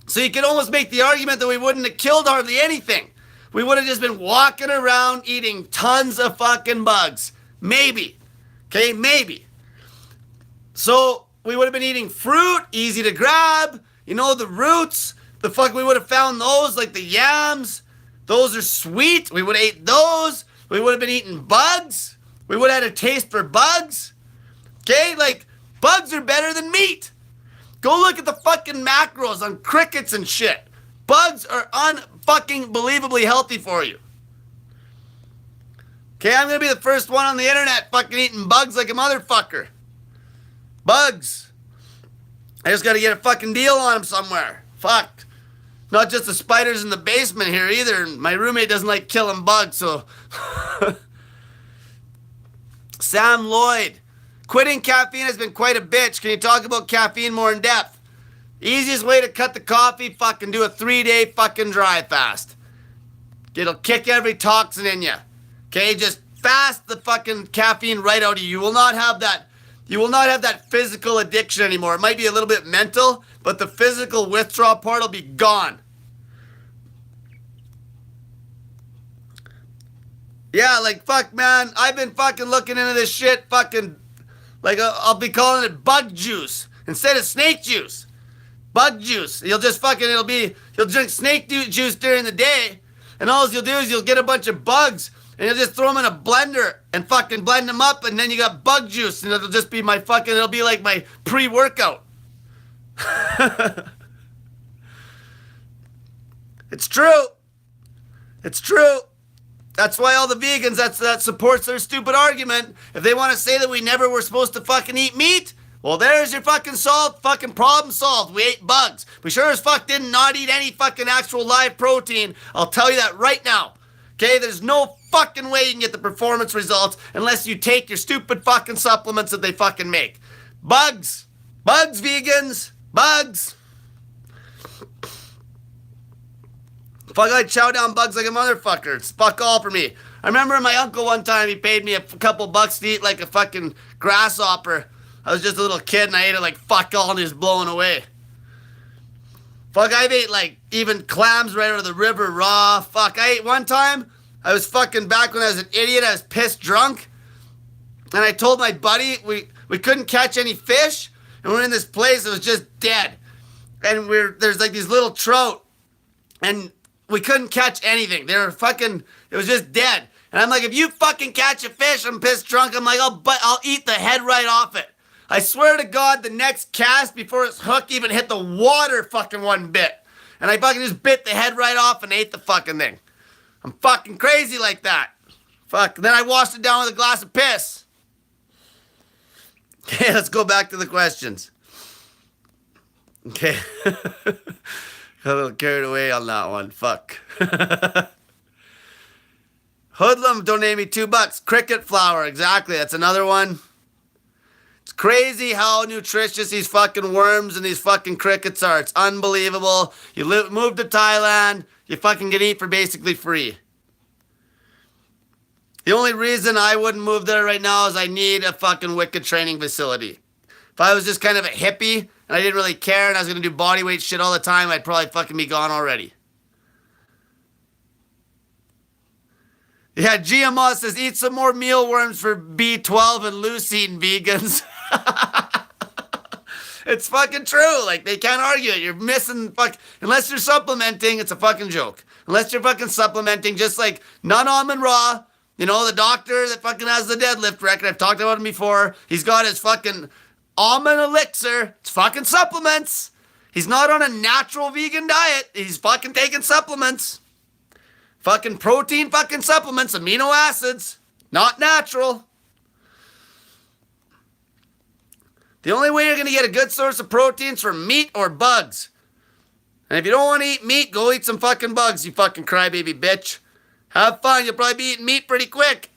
A: So you could almost make the argument that we wouldn't have killed hardly anything. We would have just been walking around eating tons of fucking bugs. Maybe. Okay, maybe. So we would have been eating fruit, easy to grab. You know, the roots. The fuck, we would have found those, like the yams. Those are sweet. We would have ate those. We would have been eating bugs. We would have had a taste for bugs. Okay, like, bugs are better than meat. Go look at the fucking macros on crickets and shit. Bugs are unfucking believably healthy for you. Okay, I'm gonna be the first one on the internet fucking eating bugs like a motherfucker. Bugs. I just gotta get a fucking deal on them somewhere. Fuck. Not just the spiders in the basement here either. My roommate doesn't like killing bugs, so. Sam Lloyd. Quitting caffeine has been quite a bitch. Can you talk about caffeine more in depth? Easiest way to cut the coffee, fucking do a 3-day fucking dry fast. It'll kick every toxin in you. Okay, just fast the fucking caffeine right out of you. You will not have that physical addiction anymore. It might be a little bit mental, but the physical withdrawal part will be gone. Yeah, like, fuck, man. I've been fucking looking into this shit, fucking, like, I'll be calling it bug juice instead of snake juice. Bug juice. You'll drink snake juice during the day, and all you'll do is you'll get a bunch of bugs, and you'll just throw them in a blender and fucking blend them up, and then you got bug juice, and it'll just be it'll be like my pre-workout. It's true. It's true. That's why all the vegans, that supports their stupid argument. If they want to say that we never were supposed to fucking eat meat, well, there's your fucking problem solved. We ate bugs. We sure as fuck did not eat any fucking actual live protein. I'll tell you that right now. Okay, there's no fucking way you can get the performance results unless you take your stupid fucking supplements that they fucking make. Bugs. Bugs, vegans. Bugs. Fuck, I chow down bugs like a motherfucker. It's fuck all for me. I remember my uncle one time, he paid me a couple bucks to eat like a fucking grasshopper. I was just a little kid and I ate it like fuck all and he was blown away. Fuck, I've ate like even clams right out of the river raw. Fuck, I ate one time. I was fucking back when I was an idiot. I was pissed drunk. And I told my buddy we couldn't catch any fish. And we're in this place that was just dead. And there's like these little trout. And we couldn't catch anything. They were fucking, it was just dead. And I'm like, if you fucking catch a fish, I'm pissed drunk. I'm like, I'll eat the head right off it. I swear to God, the next cast before its hook even hit the water fucking one bit. And I fucking just bit the head right off and ate the fucking thing. I'm fucking crazy like that. Fuck. And then I washed it down with a glass of piss. Okay, let's go back to the questions. Okay. Got a little carried away on that one. Fuck. Hoodlum donated me $2. Cricket flour. Exactly. That's another one. It's crazy how nutritious these fucking worms and these fucking crickets are. It's unbelievable. You move to Thailand, you fucking get eat for basically free. The only reason I wouldn't move there right now is I need a fucking wicked training facility. If I was just kind of a hippie and I didn't really care and I was going to do bodyweight shit all the time, I'd probably fucking be gone already. Yeah, GMO says, eat some more mealworms for B12 and leucine, vegans. It's fucking true. Like, they can't argue it. You're missing unless you're supplementing, it's a fucking joke. Unless you're fucking supplementing, just like non-almond raw, you know, the doctor that fucking has the deadlift record, I've talked about him before. He's got his fucking almond elixir. It's fucking supplements. He's not on a natural vegan diet. He's fucking taking supplements. Fucking protein fucking supplements, amino acids. Not natural. The only way you're going to get a good source of protein is from meat or bugs. And if you don't want to eat meat, go eat some fucking bugs, you fucking crybaby bitch. Have fun. You'll probably be eating meat pretty quick.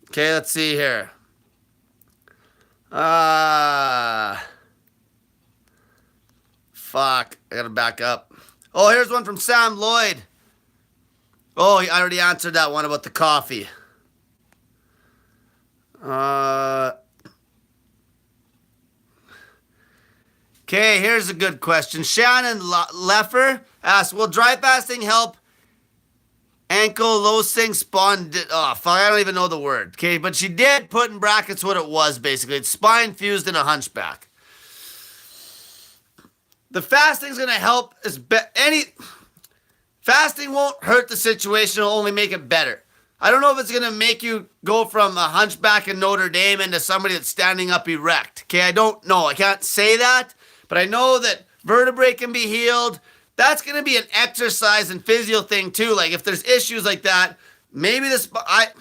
A: Okay, let's see here. Fuck. I gotta back up. Oh, here's one from Sam Lloyd. Oh, I already answered that one about the coffee. Okay, here's a good question. Shannon Leffer asks, will dry fasting help ankylosing spondylitis? Oh, fuck, I don't even know the word. Okay, but she did put in brackets what it was, basically. It's spine fused in a hunchback. The fasting's going to help. Fasting won't hurt the situation. It'll only make it better. I don't know if it's going to make you go from a hunchback in Notre Dame into somebody that's standing up erect. Okay, I don't know. I can't say that. But I know that vertebrae can be healed. That's going to be an exercise and physio thing too. Like if there's issues like that, maybe that's going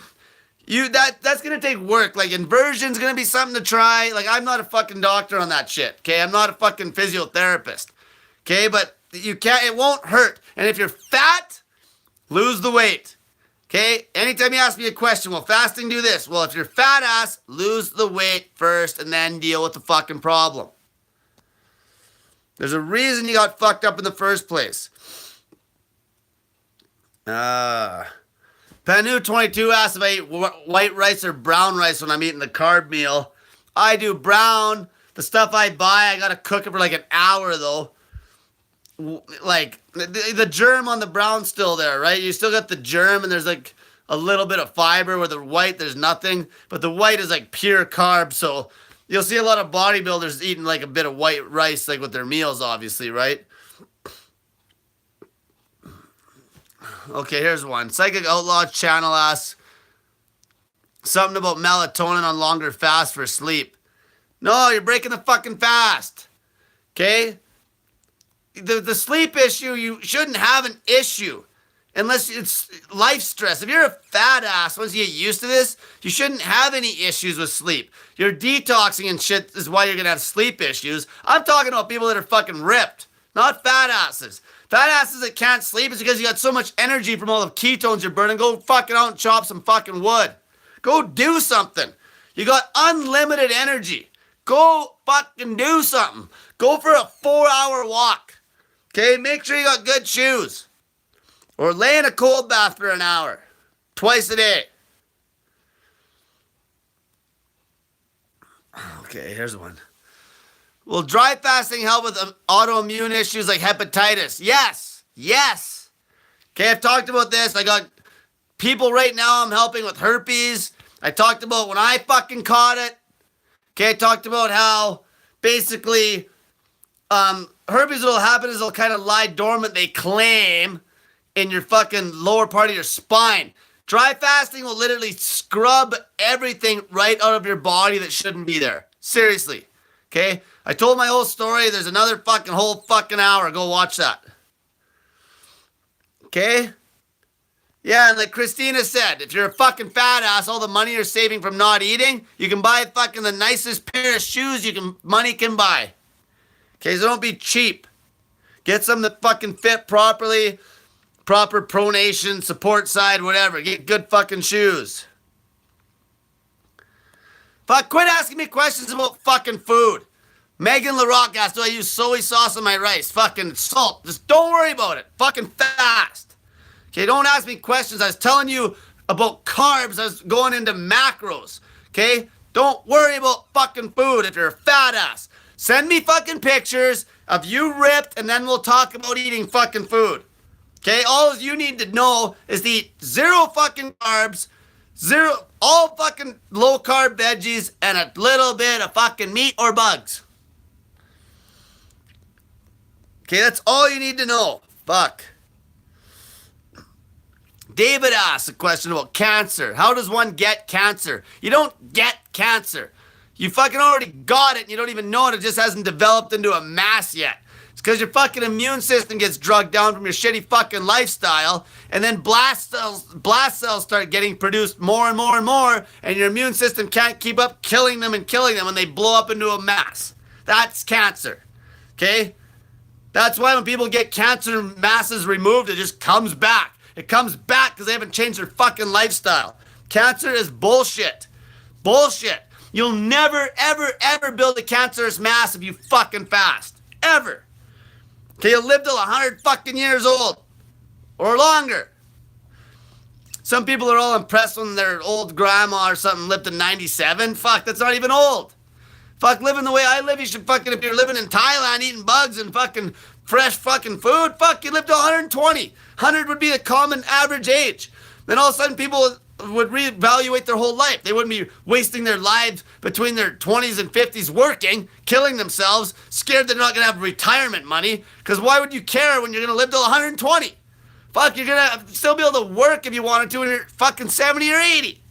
A: to take work. Like inversion's going to be something to try. Like I'm not a fucking doctor on that shit. Okay, I'm not a fucking physiotherapist. Okay, but it won't hurt. And if you're fat, lose the weight. Okay, anytime you ask me a question, will fasting do this? Well, if you're fat ass, lose the weight first and then deal with the fucking problem. There's a reason you got fucked up in the first place. Panu22 asks if I eat white rice or brown rice when I'm eating the carb meal. I do brown. The stuff I buy, I gotta cook it for like an hour though. Like, the germ on the brown's still there, right? You still got the germ and there's like a little bit of fiber, where the white, there's nothing. But the white is like pure carb, so you'll see a lot of bodybuilders eating like a bit of white rice, like with their meals, obviously, right? Okay, here's one. Psychic Outlaw Channel asks something about melatonin on longer fast for sleep. No, you're breaking the fucking fast. Okay? The sleep issue, you shouldn't have an issue unless it's life stress. If you're a fat ass, once you get used to this, you shouldn't have any issues with sleep. You're detoxing and shit is why you're going to have sleep issues. I'm talking about people that are fucking ripped, not fat asses. Fat asses that can't sleep is because you got so much energy from all the ketones you're burning. Go fucking out and chop some fucking wood. Go do something. You got unlimited energy. Go fucking do something. Go for a 4-hour walk. Okay, make sure you got good shoes. Or lay in a cold bath for an hour. Twice a day. Okay, here's one. Will dry fasting help with autoimmune issues like hepatitis? Yes. Yes. Okay, I've talked about this. I got people right now I'm helping with herpes. I talked about when I fucking caught it. Okay, I talked about how basically herpes what'll happen is it'll kind of lie dormant, they claim, in your fucking lower part of your spine. Dry fasting will literally scrub everything right out of your body that shouldn't be there. Seriously. Okay? I told my whole story. There's another fucking whole fucking hour. Go watch that. Okay? Yeah, and like Christina said, if you're a fucking fat ass, all the money you're saving from not eating, you can buy fucking the nicest pair of shoes money can buy. Okay, so don't be cheap. Get some that fucking fit properly. Proper pronation, support side, whatever. Get good fucking shoes. Fuck, quit asking me questions about fucking food. Megan LaRock asked, do I use soy sauce on my rice? Fucking salt. Just don't worry about it. Fucking fast. Okay, don't ask me questions. I was telling you about carbs. I was going into macros. Okay? Don't worry about fucking food if you're a fat ass. Send me fucking pictures of you ripped and then we'll talk about eating fucking food. Okay, all you need to know is to eat zero fucking carbs, all fucking low carb veggies, and a little bit of fucking meat or bugs. Okay, that's all you need to know. Fuck. David asked a question about cancer. How does one get cancer? You don't get cancer. You fucking already got it and you don't even know it. It just hasn't developed into a mass yet. Because your fucking immune system gets drugged down from your shitty fucking lifestyle, and then blast cells start getting produced more and more and more, and your immune system can't keep up killing them, and they blow up into a mass. That's cancer. Okay? That's why when people get cancer masses removed, it just comes back. It comes back because they haven't changed their fucking lifestyle. Cancer is bullshit. Bullshit. You'll never, ever, ever build a cancerous mass if you fucking fast. Ever. Okay, you'll live till 100 fucking years old. Or longer. Some people are all impressed when their old grandma or something lived to 97. Fuck, that's not even old. Fuck, living the way I live, you should fucking, if you're living in Thailand eating bugs and fucking fresh fucking food, fuck, you live to 120. 100 would be the common average age. Then all of a sudden people would reevaluate their whole life. They wouldn't be wasting their lives between their 20s and 50s working, killing themselves, scared they're not going to have retirement money. Because why would you care when you're going to live till 120? Fuck, you're going to still be able to work if you wanted to when you're fucking 70 or 80.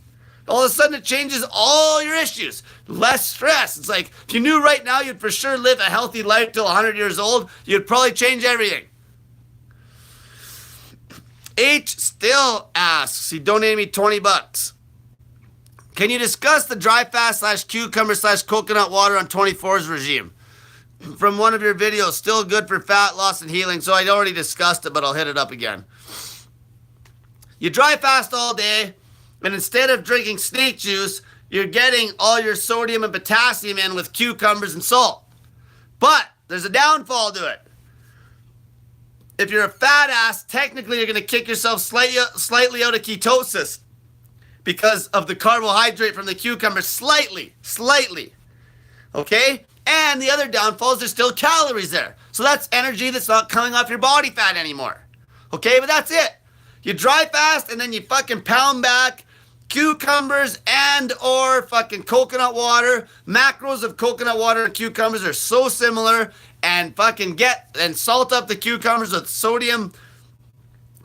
A: All of a sudden it changes all your issues. Less stress. It's like, if you knew right now you'd for sure live a healthy life till 100 years old, you'd probably change everything. H still asks, he donated me $20. Can you discuss the dry fast / cucumber / coconut water on 24's regime? From one of your videos, still good for fat loss and healing. So I already discussed it, but I'll hit it up again. You dry fast all day, and instead of drinking snake juice, you're getting all your sodium and potassium in with cucumbers and salt. But there's a downfall to it. If you're a fat ass, technically you're going to kick yourself slightly out of ketosis because of the carbohydrate from the cucumber. Slightly. Okay? And the other downfall is there's still calories there. So that's energy that's not coming off your body fat anymore. Okay? But that's it. You dry fast and then you fucking pound back cucumbers and or fucking coconut water. Macros of coconut water and cucumbers are so similar. And fucking salt up the cucumbers with sodium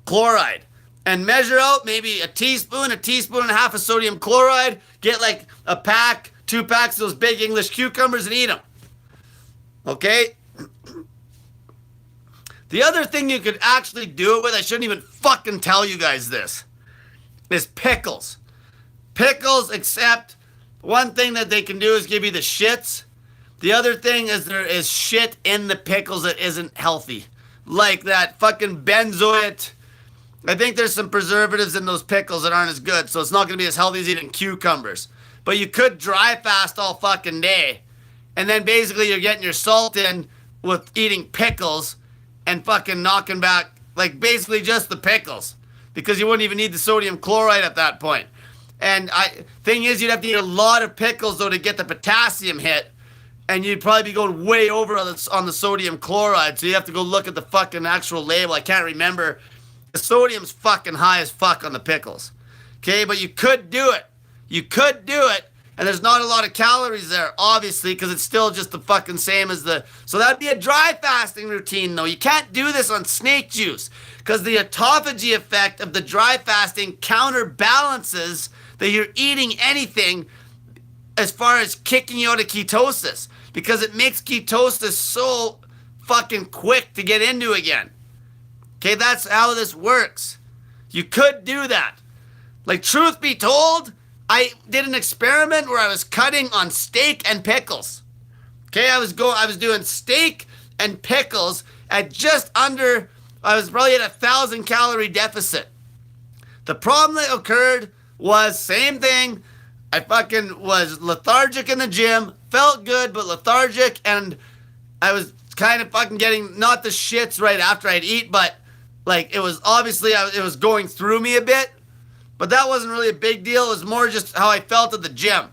A: chloride. And measure out maybe a teaspoon and a half of sodium chloride. Get like a pack, 2 packs of those big English cucumbers and eat them. Okay? The other thing you could actually do it with, I shouldn't even fucking tell you guys this, is pickles. Pickles, except one thing that they can do is give you the shits. The other thing is there is shit in the pickles that isn't healthy. Like that fucking benzoate. I think there's some preservatives in those pickles that aren't as good, so it's not going to be as healthy as eating cucumbers. But you could dry fast all fucking day And then basically you're getting your salt in with eating pickles and fucking knocking back, like, basically just the pickles, because you wouldn't even need the sodium chloride at that point. And thing is, you'd have to eat a lot of pickles though to get the potassium hit, and you'd probably be going way over on the sodium chloride. So you have to go look at the fucking actual label. I can't remember. The sodium's fucking high as fuck on the pickles. Okay, but you could do it. You could do it. And there's not a lot of calories there, obviously, because it's still just the fucking same as the... So that'd be a dry fasting routine, though. You can't do this on snake juice, because the autophagy effect of the dry fasting counterbalances that you're eating anything as far as kicking you out of ketosis, because it makes ketosis so fucking quick to get into again. Okay, that's how this works. You could do that. Like, truth be told, I did an experiment where I was cutting on steak and pickles. Okay, I was doing steak and pickles at just under, I was probably at 1,000 calorie deficit. The problem that occurred was same thing. I fucking was lethargic in the gym, felt good but lethargic, and I was kind of fucking getting not the shits right after I'd eat, but like it was obviously it was going through me a bit. But that wasn't really a big deal. It was more just how I felt at the gym.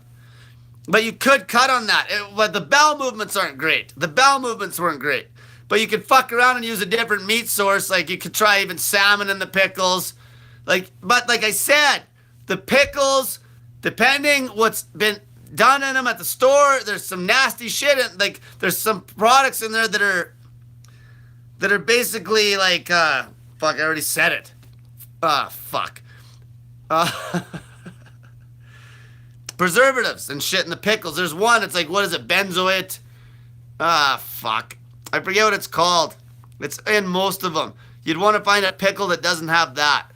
A: But you could cut on that. But the bowel movements aren't great. The bowel movements weren't great. But you could fuck around and use a different meat source. Like you could try even salmon in the pickles. But like I said, the pickles, depending what's been done in them at the store, there's some nasty shit. Like there's some products in there that are basically like, fuck, I already said it. Fuck. Preservatives and shit in the pickles. There's one, it's like, what is it, benzoate? Fuck. I forget what it's called. It's in most of them. You'd want to find a pickle that doesn't have that.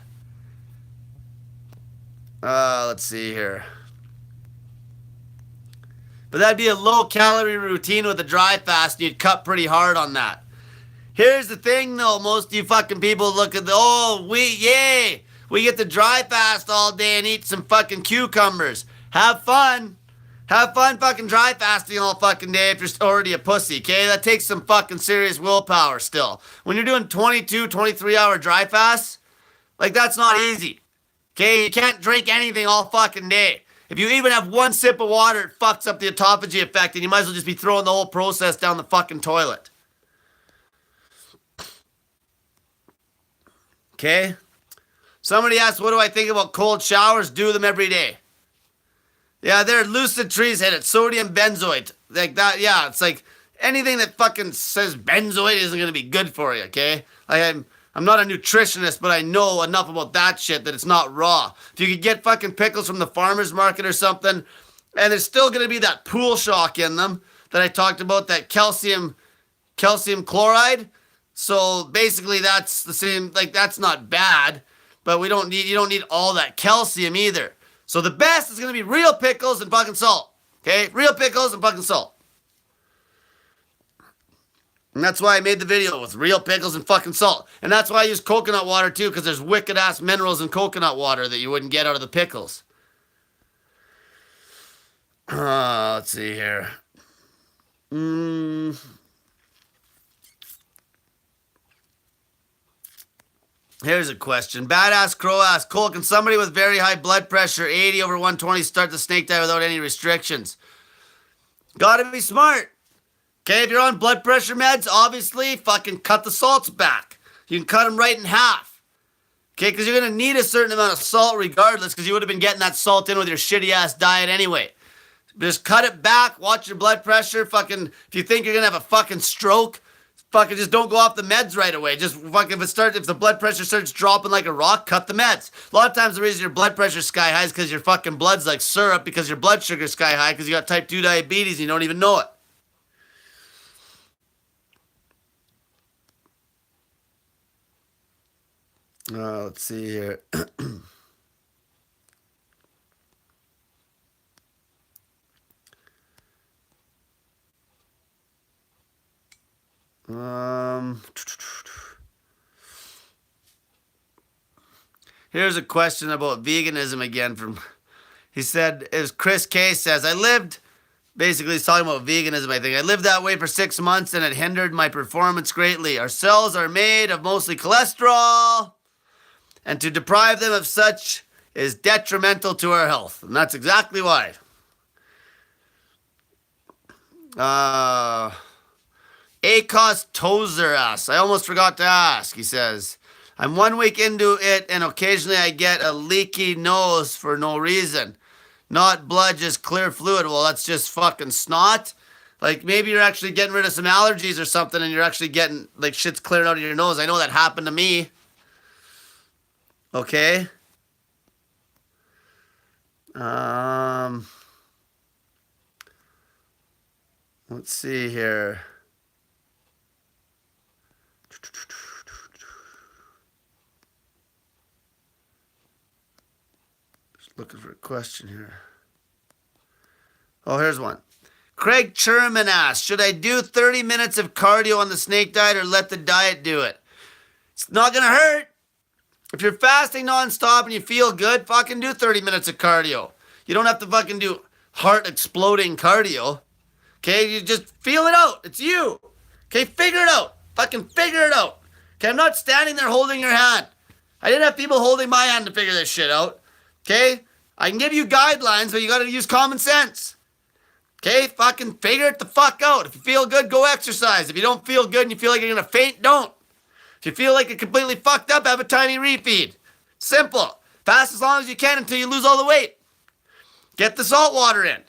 A: Let's see here. But that'd be a low calorie routine with a dry fast, and you'd cut pretty hard on that. Here's the thing though, most of you fucking people look at we get to dry fast all day and eat some fucking cucumbers. Have fun. Have fun fucking dry fasting all fucking day if you're already a pussy, okay? That takes some fucking serious willpower still. When you're doing 22, 23-hour dry fasts, like that's not easy, okay? You can't drink anything all fucking day. If you even have one sip of water, it fucks up the autophagy effect, and you might as well just be throwing the whole process down the fucking toilet. Okay? Somebody asked, what do I think about cold showers? Do them every day. Yeah, they're lucid trees hit it. Sodium benzoate. Like that, yeah, it's like anything that fucking says benzoate isn't going to be good for you, okay? Like I'm not a nutritionist, but I know enough about that shit that it's not raw. If you could get fucking pickles from the farmer's market or something, and there's still going to be that pool shock in them that I talked about, that calcium chloride. So basically that's the same, like that's not bad. But you don't need all that calcium either. So the best is going to be real pickles and fucking salt. Okay? Real pickles and fucking salt. And that's why I made the video with real pickles and fucking salt. And that's why I use coconut water too, because there's wicked ass minerals in coconut water that you wouldn't get out of the pickles. Let's see here. Here's a question. Badass Crow asks, Cole, can somebody with very high blood pressure, 80 over 120, start the snake diet without any restrictions? Gotta be smart. Okay, if you're on blood pressure meds, obviously, fucking cut the salts back. You can cut them right in half. Okay, because you're going to need a certain amount of salt regardless, because you would have been getting that salt in with your shitty-ass diet anyway. Just cut it back, watch your blood pressure, fucking, if you think you're going to have a fucking stroke, fucking just don't go off the meds right away. Just fucking, if the blood pressure starts dropping like a rock, cut the meds. A lot of times the reason your blood pressure's sky high is because your fucking blood's like syrup, because your blood sugar's sky high because you got type 2 diabetes and you don't even know it. Let's see here. Here's a question about veganism again from, he said, as Chris K says, I lived Basically, he's talking about veganism, I think. I lived that way for 6 months and it hindered my performance greatly. Our cells are made of mostly cholesterol, and to deprive them of such is detrimental to our health. And that's exactly why. Akos Tozer asks, I almost forgot to ask, he says. I'm 1 week into it and occasionally I get a leaky nose for no reason. Not blood, just clear fluid. Well, that's just fucking snot. Like, maybe you're actually getting rid of some allergies or something and you're actually getting, like, shit's clearing out of your nose. I know that happened to me. Okay? Let's see here. Looking for a question here. Oh, here's one. Craig Churman asks, should I do 30 minutes of cardio on the snake diet or let the diet do it? It's not going to hurt. If you're fasting nonstop and you feel good, fucking do 30 minutes of cardio. You don't have to fucking do heart exploding cardio. Okay, you just feel it out. It's you. Okay, figure it out. Fucking figure it out. Okay, I'm not standing there holding your hand. I didn't have people holding my hand to figure this shit out. Okay? I can give you guidelines, but you gotta use common sense. Okay? Fucking figure it the fuck out. If you feel good, go exercise. If you don't feel good and you feel like you're gonna faint, don't. If you feel like you're completely fucked up, have a tiny refeed. Simple. Fast as long as you can until you lose all the weight. Get the salt water in.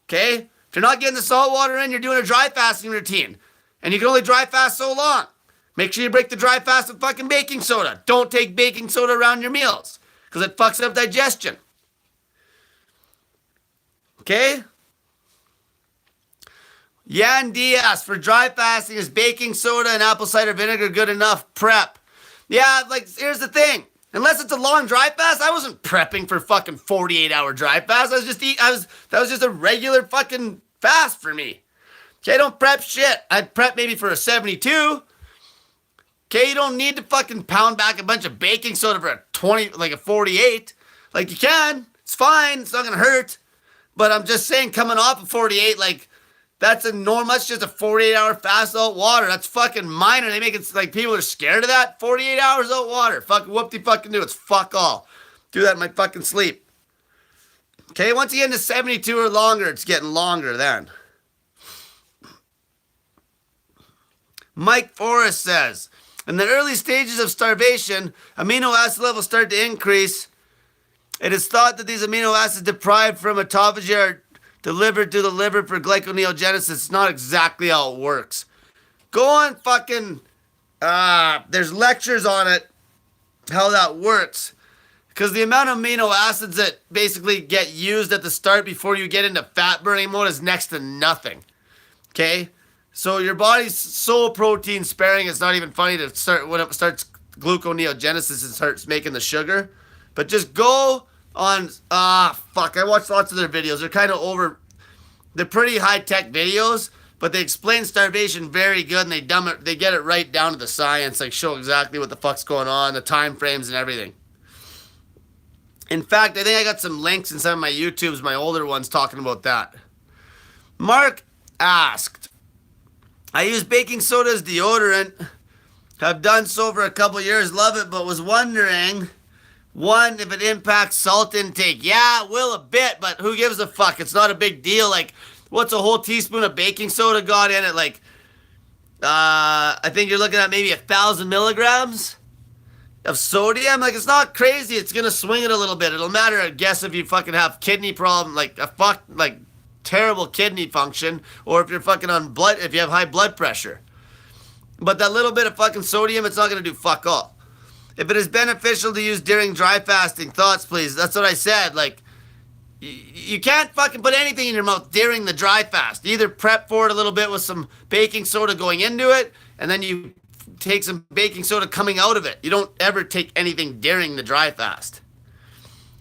A: Okay? If you're not getting the salt water in, you're doing a dry fasting routine. And you can only dry fast so long. Make sure you break the dry fast with fucking baking soda. Don't take baking soda around your meals, because it fucks up digestion. Okay? Yan Diaz, for dry fasting, is baking soda and apple cider vinegar good enough prep? Yeah, like, here's the thing. Unless it's a long dry fast, I wasn't prepping for fucking 48-hour dry fast. That was just a regular fucking fast for me. Okay, don't prep shit. I'd prep maybe for a 72. Okay, you don't need to fucking pound back a bunch of baking soda for a 48. Like, you can. It's fine. It's not gonna hurt. But I'm just saying, coming off of 48, like, that's enormous. Just a 48-hour fast out water. That's fucking minor. They make it like people are scared of that. 48 hours out water. Fucking whoop-de-fucking do. It's fuck all. Do that in my fucking sleep. Okay, once you get into 72 or longer, it's getting longer then. Mike Forrest says, in the early stages of starvation, amino acid levels start to increase. It is thought that these amino acids deprived from autophagy are delivered to the liver for glyconeogenesis. It's not exactly how it works. Go on fucking, there's lectures on it, how that works. Because the amount of amino acids that basically get used at the start before you get into fat burning mode is next to nothing. Okay? So your body's so protein sparing, it's not even funny to start when it starts gluconeogenesis, it starts making the sugar. But just go on, I watched lots of their videos. They're pretty high-tech videos, but they explain starvation very good, and they get it right down to the science, like show exactly what the fuck's going on, the time frames and everything. In fact, I think I got some links in some of my YouTubes, my older ones, talking about that. Mark asked, I use baking soda as deodorant. Have done so for a couple years. Love it, but was wondering, one, if it impacts salt intake. Yeah, it will a bit, but who gives a fuck? It's not a big deal. Like, what's a whole teaspoon of baking soda got in it? Like, I think you're looking at maybe 1,000 milligrams of sodium. Like, it's not crazy. It's gonna swing it a little bit. It'll matter, I guess, if you fucking have kidney problem, like terrible kidney function, or if you're fucking if you have high blood pressure. But that little bit of fucking sodium, it's not gonna do fuck all. If it is beneficial to use during dry fasting, thoughts please. That's what I said. Like, you can't fucking put anything in your mouth during the dry fast. You either prep for it a little bit with some baking soda going into it, and then you take some baking soda coming out of it. You don't ever take anything during the dry fast.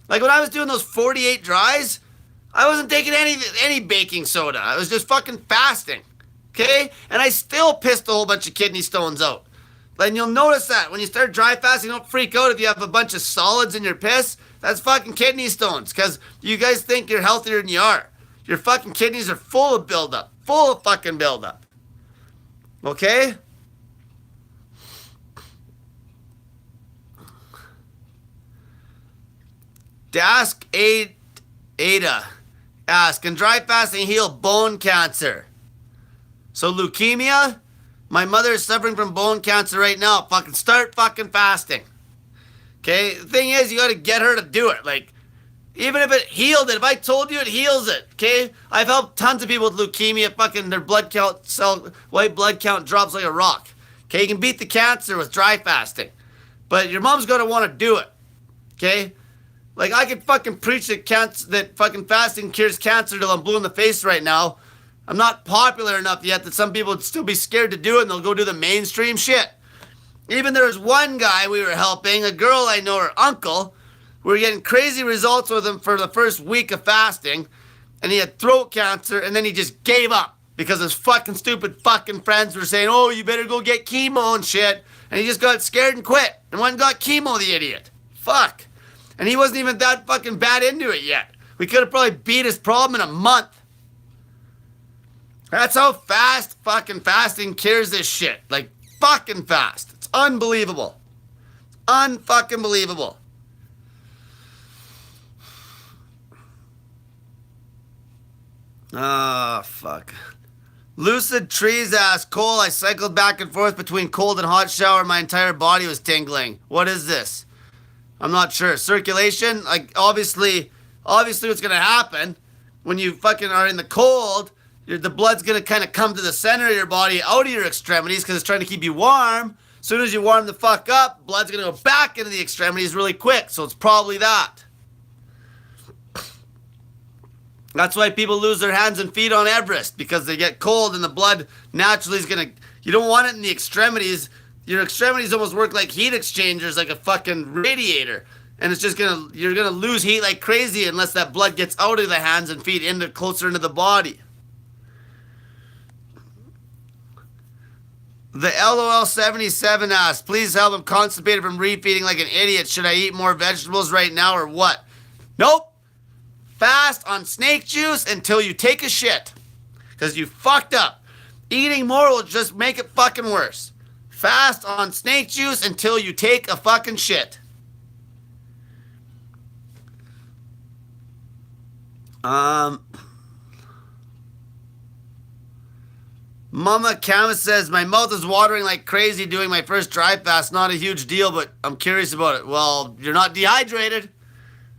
A: Like when I was doing those 48 dries, I wasn't taking any baking soda. I was just fucking fasting. Okay? And I still pissed a whole bunch of kidney stones out. And you'll notice that when you start dry fasting, don't freak out if you have a bunch of solids in your piss. That's fucking kidney stones, because you guys think you're healthier than you are. Your fucking kidneys are full of buildup. Full of fucking buildup. Okay? Ask Ada. Ask, can dry fasting heal bone cancer? So leukemia? My mother is suffering from bone cancer right now. Fucking start fucking fasting. Okay? The thing is, you gotta get her to do it. Like, even if it healed it, if I told you it heals it, okay? I've helped tons of people with leukemia, fucking their white blood count drops like a rock. Okay, you can beat the cancer with dry fasting. But your mom's gonna wanna do it. Okay? Like, I could fucking preach that fucking fasting cures cancer till I'm blue in the face right now. I'm not popular enough yet that some people would still be scared to do it and they'll go do the mainstream shit. Even there was one guy we were helping, a girl I know, her uncle. We were getting crazy results with him for the first week of fasting. And he had throat cancer and then he just gave up. Because his fucking stupid fucking friends were saying, oh, you better go get chemo and shit. And he just got scared and quit. And went and got chemo, the idiot. Fuck. And he wasn't even that fucking bad into it yet. We could have probably beat his problem in a month. That's how fast fucking fasting cures this shit. Like, fucking fast. It's unbelievable. Unfucking believable. Ah, fuck. Lucid Trees asks, Cole, I cycled back and forth between cold and hot shower. My entire body was tingling. What is this? I'm not sure. Circulation? Like, obviously what's going to happen when you fucking are in the cold, the blood's going to kind of come to the center of your body out of your extremities because it's trying to keep you warm. As soon as you warm the fuck up, blood's going to go back into the extremities really quick. So it's probably that. That's why people lose their hands and feet on Everest, because they get cold and the blood naturally is going to... You don't want it in the extremities. Your extremities almost work like heat exchangers, like a fucking radiator. And it's just you're going to lose heat like crazy unless that blood gets out of the hands and feet closer into the body. The LOL77 asks, please help, I'm constipated from refeeding like an idiot. Should I eat more vegetables right now or what? Nope. Fast on snake juice until you take a shit. Because you fucked up. Eating more will just make it fucking worse. Fast on snake juice until you take a fucking shit. Mama Kama says, my mouth is watering like crazy doing my first dry fast. Not a huge deal, but I'm curious about it. Well, you're not dehydrated.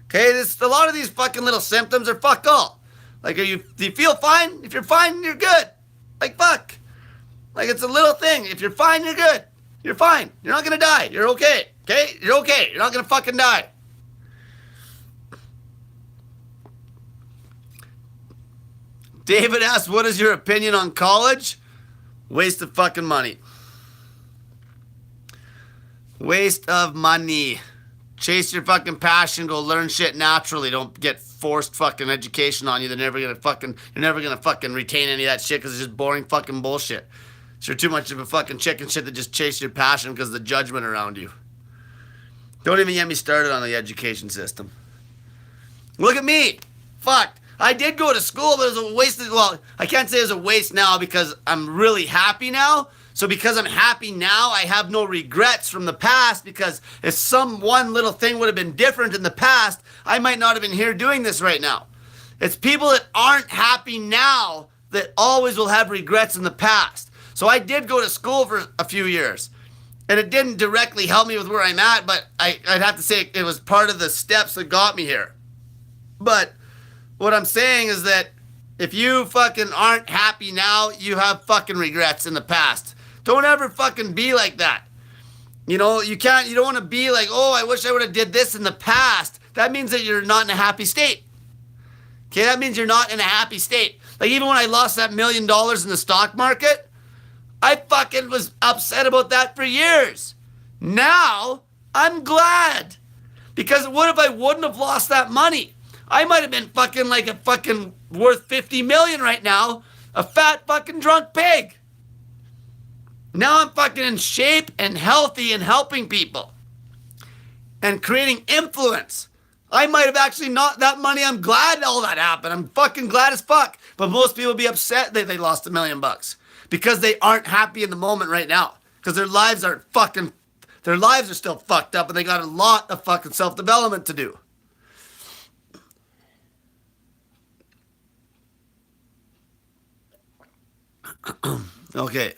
A: Okay, a lot of these fucking little symptoms are fuck all. Like, do you feel fine? If you're fine, you're good. Like, fuck. Like, it's a little thing. If you're fine, you're good. You're fine. You're not gonna die. You're okay. Okay? You're okay. You're not gonna fucking die. David asks, what is your opinion on college? Waste of fucking money. Waste of money. Chase your fucking passion. Go learn shit naturally. Don't get forced fucking education on you. You're never gonna fucking retain any of that shit because it's just boring fucking bullshit. So you're too much of a fucking chicken shit to just chase your passion because of the judgment around you. Don't even get me started on the education system. Look at me. Fuck. I did go to school, but it was a waste of, well, I can't say it was a waste now because I'm really happy now. So because I'm happy now, I have no regrets from the past, because if some one little thing would have been different in the past, I might not have been here doing this right now. It's people that aren't happy now that always will have regrets in the past. So I did go to school for a few years, and it didn't directly help me with where I'm at, but I'd have to say it was part of the steps that got me here. But what I'm saying is that if you fucking aren't happy now, you have fucking regrets in the past. Don't ever fucking be like that. You know, you don't want to be like, oh, I wish I would have did this in the past. That means that you're not in a happy state. Okay, that means you're not in a happy state. Like, even when I lost that $1 million in the stock market, I fucking was upset about that for years. Now, I'm glad. Because what if I wouldn't have lost that money? I might have been fucking like a fucking worth 50 million right now. A fat fucking drunk pig. Now I'm fucking in shape and healthy and helping people. And creating influence. I might have actually not that money. I'm glad all that happened. I'm fucking glad as fuck. But most people be upset that they lost $1 million because they aren't happy in the moment right now. Because their lives are still fucked up and they got a lot of fucking self-development to do. Okay.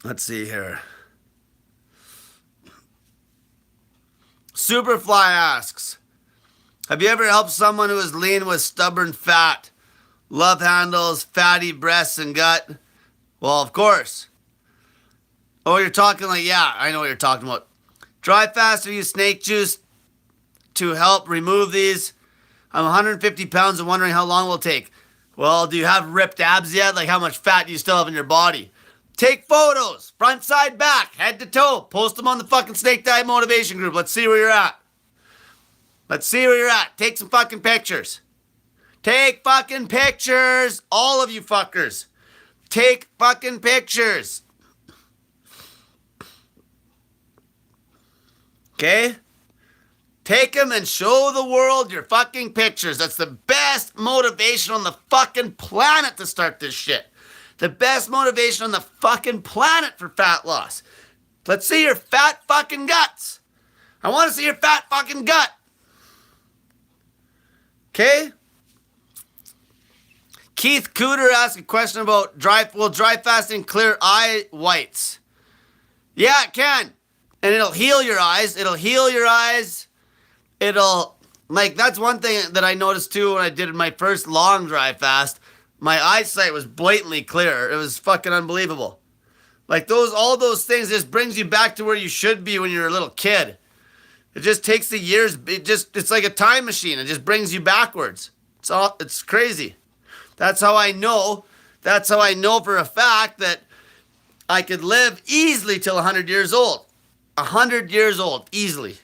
A: Let's see here. Superfly asks, have you ever helped someone who is lean with stubborn fat? Love handles, fatty breasts and gut? Well, of course. Oh, you're talking like, yeah, I know what you're talking about. Dry fast or use snake juice to help remove these. I'm 150 pounds and wondering how long it will take. Well, do you have ripped abs yet? Like how much fat do you still have in your body? Take photos, front, side, back, head to toe. Post them on the fucking Snake Diet Motivation group. Let's see where you're at. Let's see where you're at. Take some fucking pictures. Take fucking pictures. All of you fuckers. Take fucking pictures. Okay? Take them and show the world your fucking pictures. That's the best motivation on the fucking planet to start this shit. The best motivation on the fucking planet for fat loss. Let's see your fat fucking guts. I want to see your fat fucking gut. Okay? Keith Cooter asked a question about will dry fasting clear eye whites? Yeah, it can. And it'll heal your eyes. It'll heal your eyes. That's one thing that I noticed too when I did my first long dry fast. My eyesight was blatantly clear. It was fucking unbelievable. Like all those things just brings you back to where you should be when you're a little kid. It just takes the years. It's like a time machine. It just brings you backwards. It's crazy. That's how I know for a fact that I could live easily till 100 years old. 100 years old, easily.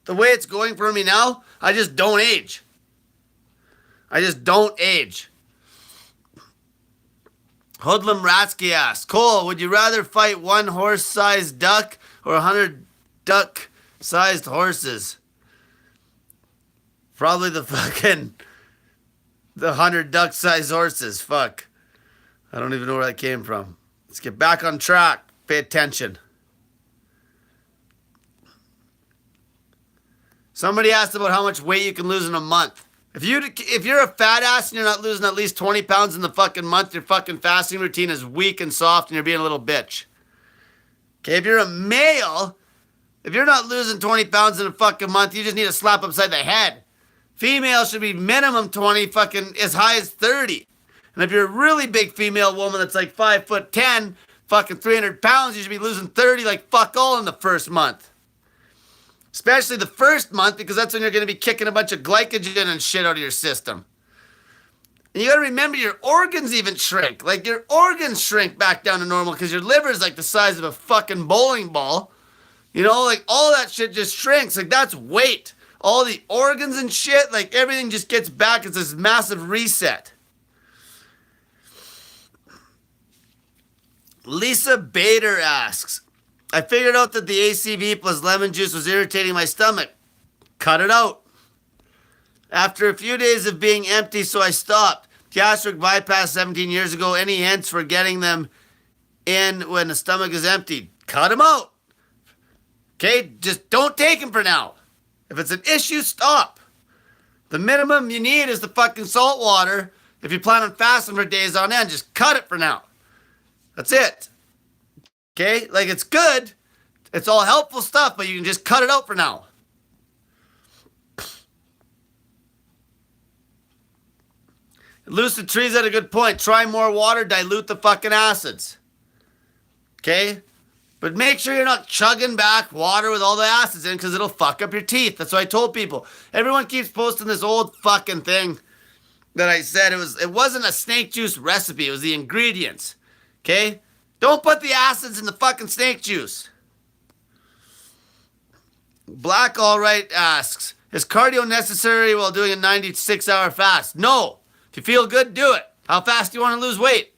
A: The way it's going for me now, I just don't age. Hoodlum Ratsky asks, Cole, would you rather fight one horse-sized duck or 100 duck-sized horses? Probably the 100 duck-sized horses. Fuck. I don't even know where that came from. Let's get back on track. Pay attention. Somebody asked about how much weight you can lose in a month. If you're a fat ass and you're not losing at least 20 pounds in the fucking month, your fucking fasting routine is weak and soft and you're being a little bitch. Okay, if you're a male, if you're not losing 20 pounds in a fucking month, you just need a slap upside the head. Female should be minimum 20, fucking as high as 30. And if you're a really big female woman that's like 5'10", fucking 300 pounds, you should be losing 30 like fuck all in the first month. Especially the first month, because that's when you're going to be kicking a bunch of glycogen and shit out of your system. And you got to remember your organs even shrink. Like your organs shrink back down to normal because your liver is like the size of a fucking bowling ball. You know, like all that shit just shrinks. Like that's weight. All the organs and shit, like everything just gets back. It's this massive reset. Lisa Bader asks, I figured out that the ACV plus lemon juice was irritating my stomach. Cut it out. After a few days of being empty, so I stopped. Gastric bypass 17 years ago. Any hints for getting them in when the stomach is empty? Cut them out. Okay, just don't take them for now. If it's an issue, stop. The minimum you need is the fucking salt water. If you plan on fasting for days on end, just cut it for now. That's it. Okay, like it's good. It's all helpful stuff, but you can just cut it out for now. Lucid Trees had a good point. Try more water, dilute the fucking acids. Okay? But make sure you're not chugging back water with all the acids in because it'll fuck up your teeth. That's what I told people. Everyone keeps posting this old fucking thing that I said. It wasn't a snake juice recipe. It was the ingredients. Okay? Don't put the acids in the fucking snake juice. Black All Right asks, is cardio necessary while doing a 96-hour fast? No. If you feel good, do it. How fast do you want to lose weight?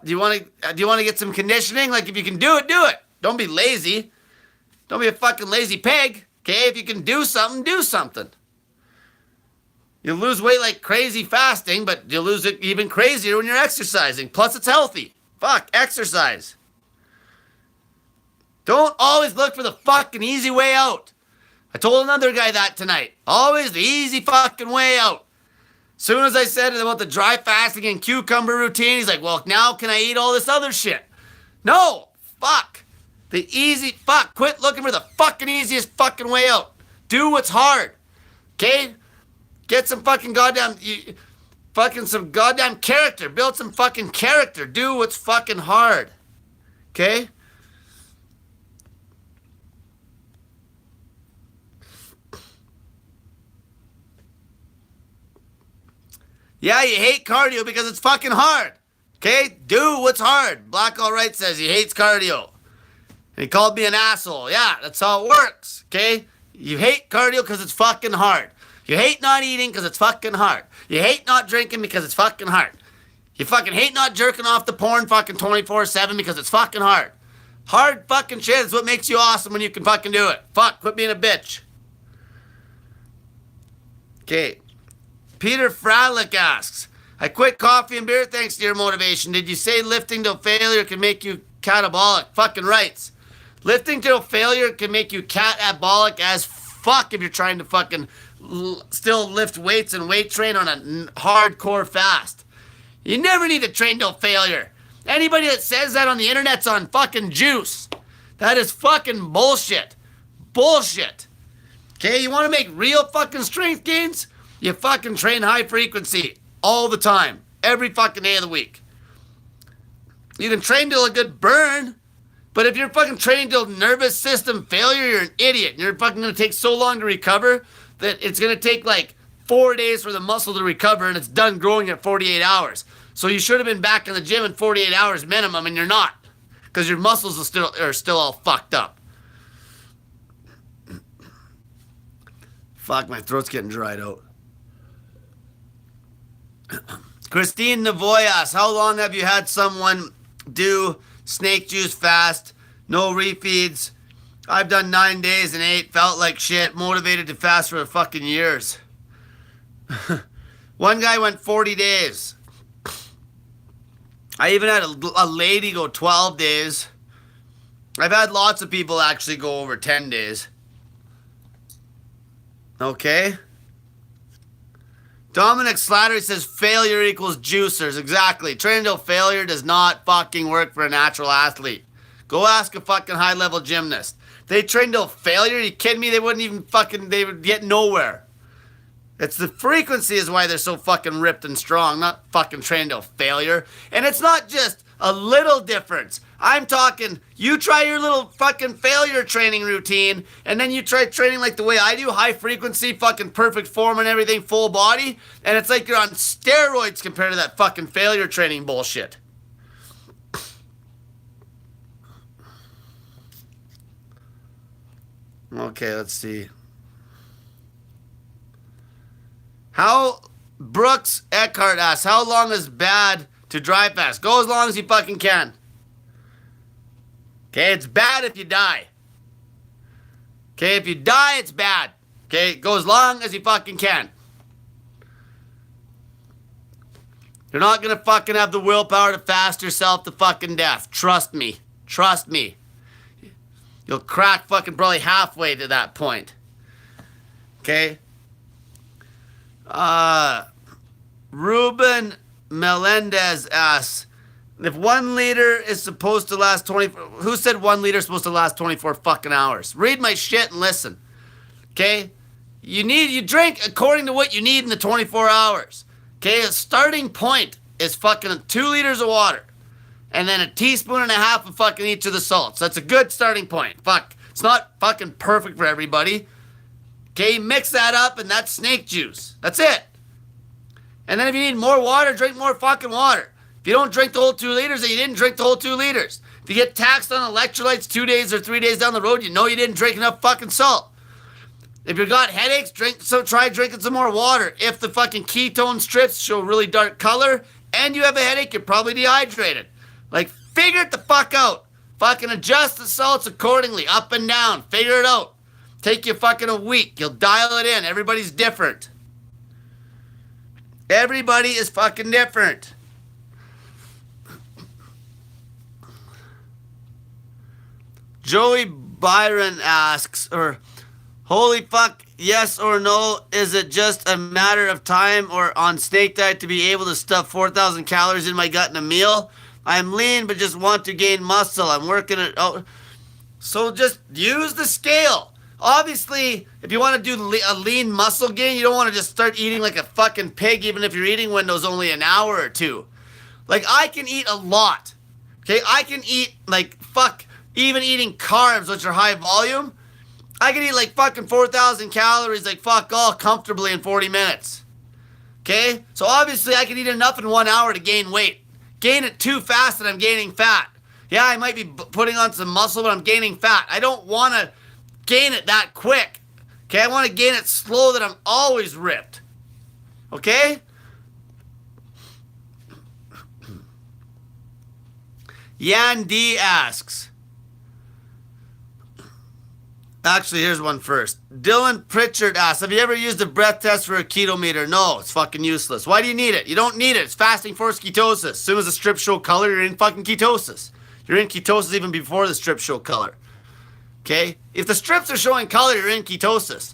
A: Do you want to get some conditioning? Like if you can do it, do it. Don't be lazy. Don't be a fucking lazy pig. Okay, if you can do something, do something. You lose weight like crazy fasting, but you lose it even crazier when you're exercising. Plus, it's healthy. Fuck, exercise. Don't always look for the fucking easy way out. I told another guy that tonight. Always the easy fucking way out. Soon as I said about the dry fasting and cucumber routine, he's like, well, now can I eat all this other shit? No, fuck. The easy, fuck, quit looking for the fucking easiest fucking way out. Do what's hard. Okay? Get some fucking goddamn, some goddamn character. Build some fucking character. Do what's fucking hard. Okay? Yeah, you hate cardio because it's fucking hard. Okay? Do what's hard. Black All Right says he hates cardio. And he called me an asshole. Yeah, that's how it works. Okay? You hate cardio because it's fucking hard. You hate not eating because it's fucking hard. You hate not drinking because it's fucking hard. You fucking hate not jerking off the porn fucking 24/7 because it's fucking hard. Hard fucking shit is what makes you awesome when you can fucking do it. Fuck, quit being a bitch. Okay. Peter Fralick asks, I quit coffee and beer thanks to your motivation. Did you say lifting to failure can make you catabolic? Fucking rights. Lifting to failure can make you catabolic as fuck if you're trying to fucking still lift weights and weight train on a hardcore fast. You never need to train to failure. Anybody that says that on the internet's on fucking juice. That is fucking bullshit. Bullshit. Okay, you want to make real fucking strength gains? You fucking train high frequency all the time. Every fucking day of the week. You can train till a good burn. But if you're fucking trained till nervous system failure, you're an idiot. You're fucking going to take so long to recover that it's going to take like 4 days for the muscle to recover and it's done growing at 48 hours. So you should have been back in the gym in 48 hours minimum and you're not. Because your muscles are still all fucked up. Fuck, my throat's getting dried out. Christine Navoy asks, how long have you had someone do snake juice fast, no refeeds? I've done 9 days and 8, felt like shit, motivated to fast for fucking years. One guy went 40 days. I even had a lady go 12 days. I've had lots of people actually go over 10 days. Okay? Dominic Slattery says failure equals juicers. Exactly. Training till failure does not fucking work for a natural athlete. Go ask a fucking high-level gymnast. They train till failure? Are you kidding me? They would get nowhere. It's the frequency is why they're so fucking ripped and strong, not fucking trained till failure. And it's not just a little difference. I'm talking, you try your little fucking failure training routine, and then you try training like the way I do, high frequency, fucking perfect form and everything, full body, and it's like you're on steroids compared to that fucking failure training bullshit. Okay, let's see. How Brooks Eckhart asks, how long is bad to dry fast? Go as long as you fucking can. Okay, it's bad if you die. Okay, if you die, it's bad. Okay, go as long as you fucking can. You're not gonna fucking have the willpower to fast yourself to fucking death. Trust me. Trust me. You'll crack fucking probably halfway to that point. Okay? Ruben Melendez asks, if 1 liter is supposed to last 24... Who said 1 liter is supposed to last 24 fucking hours? Read my shit and listen. Okay? You drink according to what you need in the 24 hours. Okay? A starting point is fucking 2 liters of water. And then a teaspoon and a half of fucking each of the salts. That's a good starting point. Fuck. It's not fucking perfect for everybody. Okay? Mix that up and that's snake juice. That's it. And then if you need more water, drink more fucking water. If you don't drink the whole 2 liters, then you didn't drink the whole 2 liters. If you get taxed on electrolytes 2 days or 3 days down the road, you know you didn't drink enough fucking salt. If you got headaches, try drinking some more water. If the fucking ketone strips show really dark color and you have a headache, you're probably dehydrated. Like, figure it the fuck out. Fucking adjust the salts accordingly, up and down. Figure it out. Take you fucking a week. You'll dial it in. Everybody's different. Everybody is fucking different. Joey Byron asks, or holy fuck, yes or no, is it just a matter of time or on snake diet to be able to stuff 4,000 calories in my gut in a meal? I'm lean but just want to gain muscle. I'm working it out. So just use the scale. Obviously, if you want to do a lean muscle gain, you don't want to just start eating like a fucking pig, even if your eating window's only an hour or two. Like, I can eat a lot. Okay, I can eat like fuck, even eating carbs, which are high volume. I can eat like fucking 4,000 calories, like fuck all, comfortably in 40 minutes. Okay? So obviously I can eat enough in 1 hour to gain weight. Gain it too fast and I'm gaining fat. Yeah, I might be putting on some muscle, but I'm gaining fat. I don't want to gain it that quick. Okay? I want to gain it slow that I'm always ripped. Okay? Yan D asks. Actually, here's one first. Dylan Pritchard asks, have you ever used a breath test for a keto meter? No, it's fucking useless. Why do you need it? You don't need it. It's fasting forced ketosis. As soon as the strips show color, you're in fucking ketosis. You're in ketosis even before the strips show color. Okay? If the strips are showing color, you're in ketosis.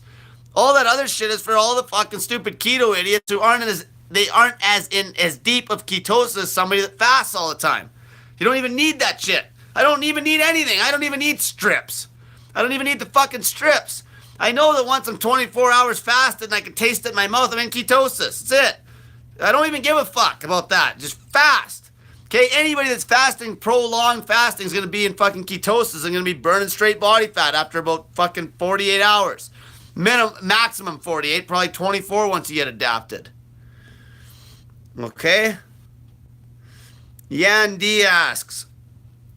A: All that other shit is for all the fucking stupid keto idiots who aren't as deep of ketosis as somebody that fasts all the time. You don't even need that shit. I don't even need anything. I don't even need strips. I don't even need the fucking strips. I know that once I'm 24 hours fasted and I can taste it in my mouth, I'm in ketosis. That's it. I don't even give a fuck about that. Just fast. Okay? Anybody that's fasting, prolonged fasting, is going to be in fucking ketosis and going to be burning straight body fat after about fucking 48 hours. Maximum 48, probably 24 once you get adapted. Okay? Yan D asks,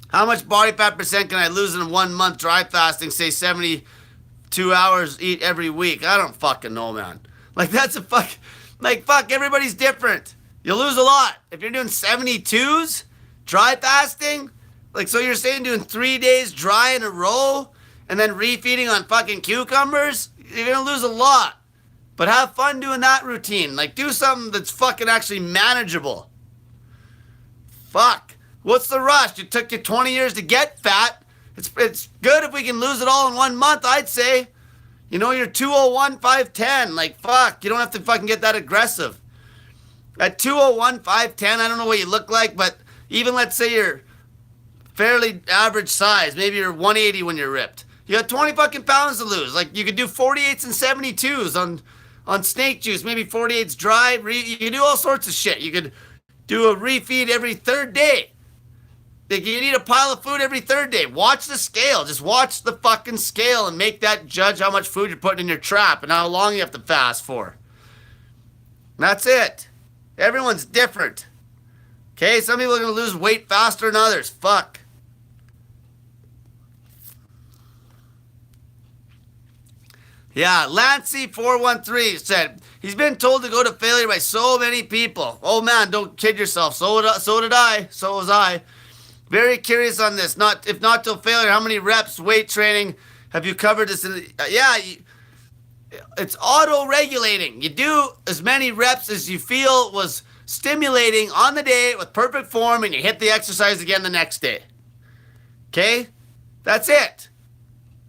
A: how much body fat percent can I lose in 1 month dry fasting, say 72 hours eat every week? I don't fucking know, man. Like, that's a fuck, like, fuck, everybody's different. You'll lose a lot. If you're doing 72s, dry fasting, like, so you're saying doing 3 days dry in a row and then refeeding on fucking cucumbers, you're gonna lose a lot. But have fun doing that routine. Like, do something that's fucking actually manageable. Fuck. What's the rush? It took you 20 years to get fat. It's good if we can lose it all in 1 month, I'd say. You know, you're 201, 510. Like, fuck. You don't have to fucking get that aggressive. At 201, 510, I don't know what you look like, but even let's say you're fairly average size. Maybe you're 180 when you're ripped. You got 20 fucking pounds to lose. Like, you could do 48s and 72s on snake juice. Maybe 48s dry. You could do all sorts of shit. You could do a refeed every third day. Like, you need a pile of food every third day. Watch the scale. Just watch the fucking scale and make that judge how much food you're putting in your trap and how long you have to fast for. That's it. Everyone's different. Okay, some people are going to lose weight faster than others. Fuck. Yeah, Lancy413 said, he's been told to go to failure by so many people. Oh man, don't kid yourself. So did I. So was I. Very curious on this. If not till failure, how many reps, weight training have you covered this? It's auto-regulating. You do as many reps as you feel was stimulating on the day with perfect form, and you hit the exercise again the next day. Okay? That's it.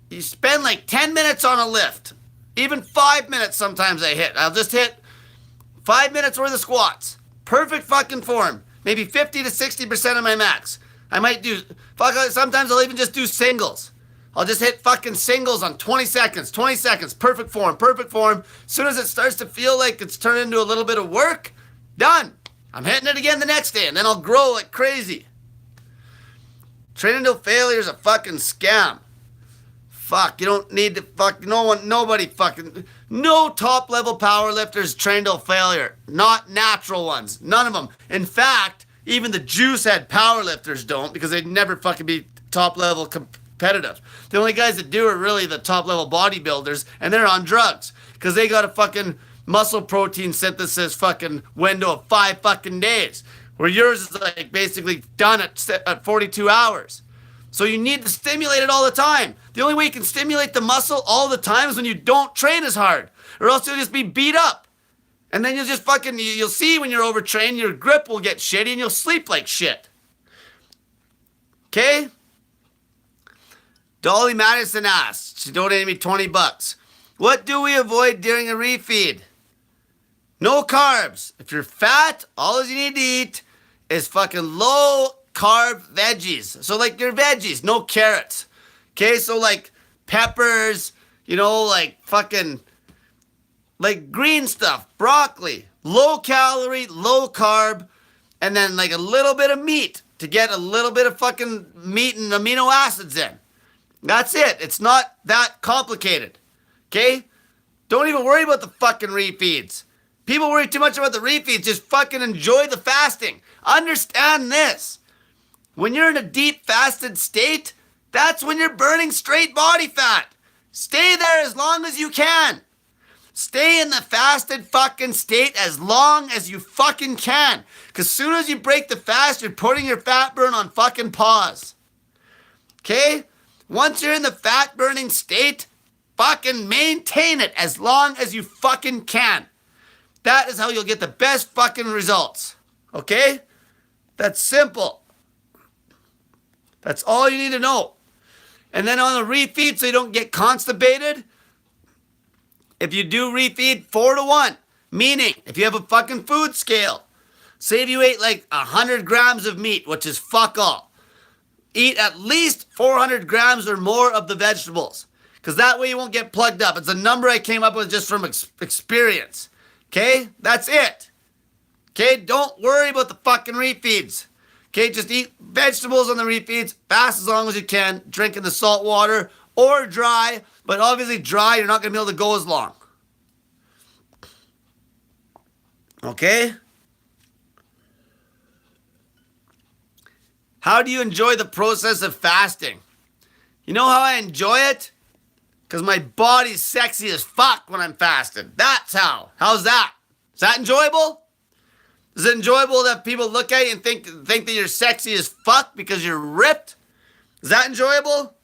A: You spend like 10 minutes on a lift. Even 5 minutes sometimes I hit. I'll just hit 5 minutes worth of squats. Perfect fucking form. Maybe 50 to 60% of my max. I might do, sometimes I'll even just do singles. I'll just hit fucking singles on 20 seconds, perfect form. As soon as it starts to feel like it's turned into a little bit of work, done. I'm hitting it again the next day, and then I'll grow like crazy. Training till failure is a fucking scam. Fuck, you don't need to no top level power lifters train till failure. Not natural ones. None of them. In fact, even the juice head power lifters don't, because they'd never fucking be top level competitive. The only guys that do are really the top level bodybuilders, and they're on drugs because they got a fucking muscle protein synthesis fucking window of 5 fucking days, where yours is like basically done at 42 hours. So you need to stimulate it all the time. The only way you can stimulate the muscle all the time is when you don't train as hard, or else you'll just be beat up. And then you'll just fucking, you'll see when you're overtrained, your grip will get shitty and you'll sleep like shit. Okay? Dolly Madison asks, she donated me $20. What do we avoid during a refeed? No carbs. If you're fat, all you need to eat is fucking low carb veggies. So like your veggies, no carrots. Okay, so like peppers, you know, like fucking, like green stuff, broccoli, low calorie, low carb, and then like a little bit of meat to get a little bit of fucking meat and amino acids in. That's it. It's not that complicated. Okay? Don't even worry about the fucking refeeds. People worry too much about the refeeds. Just fucking enjoy the fasting. Understand this. When you're in a deep fasted state, that's when you're burning straight body fat. Stay there as long as you can. Stay in the fasted fucking state as long as you fucking can. Because soon as you break the fast, you're putting your fat burn on fucking pause. Okay? Once you're in the fat burning state, fucking maintain it as long as you fucking can. That is how you'll get the best fucking results. Okay? That's simple. That's all you need to know. And then on the refeed, so you don't get constipated, if you do refeed 4-to-1, meaning if you have a fucking food scale, say if you ate like 100 grams of meat, which is fuck all, eat at least 400 grams or more of the vegetables, because that way you won't get plugged up. It's a number I came up with just from experience. Okay? That's it. Okay? Don't worry about the fucking refeeds. Okay? Just eat vegetables on the refeeds, fast as long as you can, drinking the salt water or dry, but obviously dry, you're not going to be able to go as long. Okay? How do you enjoy the process of fasting? You know how I enjoy it? Because my body's sexy as fuck when I'm fasting. That's how. How's that? Is that enjoyable? Is it enjoyable that people look at you and think that you're sexy as fuck because you're ripped? Is that enjoyable?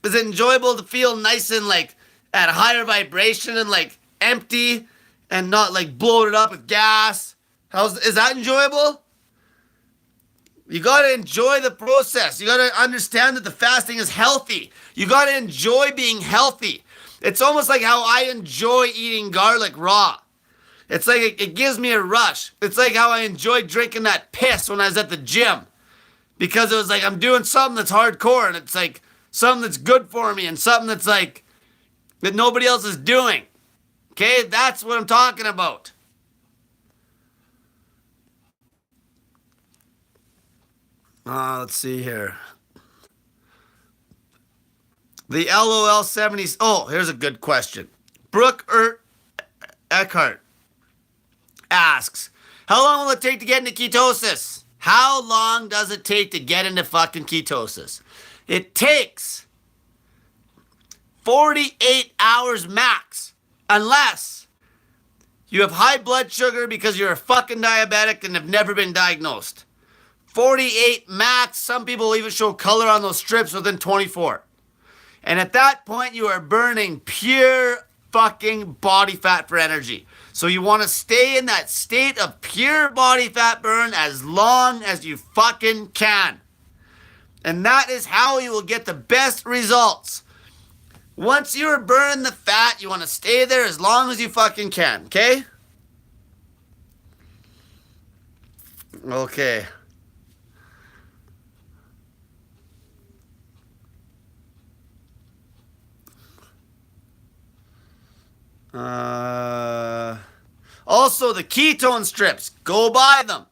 A: Is it enjoyable to feel nice and like at a higher vibration and like empty and not like bloated up with gas? Is that enjoyable? You gotta enjoy the process. You gotta understand that the fasting is healthy. You gotta enjoy being healthy. It's almost like how I enjoy eating garlic raw. It's like it gives me a rush. It's like how I enjoyed drinking that piss when I was at the gym. Because it was like I'm doing something that's hardcore and it's like something that's good for me and something that's like that nobody else is doing. Okay? That's what I'm talking about. Let's see here. The LOL 70s. Oh, here's a good question. Brooke Eckhart asks, how long will it take to get into ketosis? How long does it take to get into fucking ketosis? It takes 48 hours max, unless you have high blood sugar because you're a fucking diabetic and have never been diagnosed. 48 max. Some people even show color on those strips within 24. And at that point, you are burning pure fucking body fat for energy. So you want to stay in that state of pure body fat burn as long as you fucking can. And that is how you will get the best results. Once you're burning the fat, you want to stay there as long as you fucking can, okay? Okay. Also, the ketone strips, go buy them.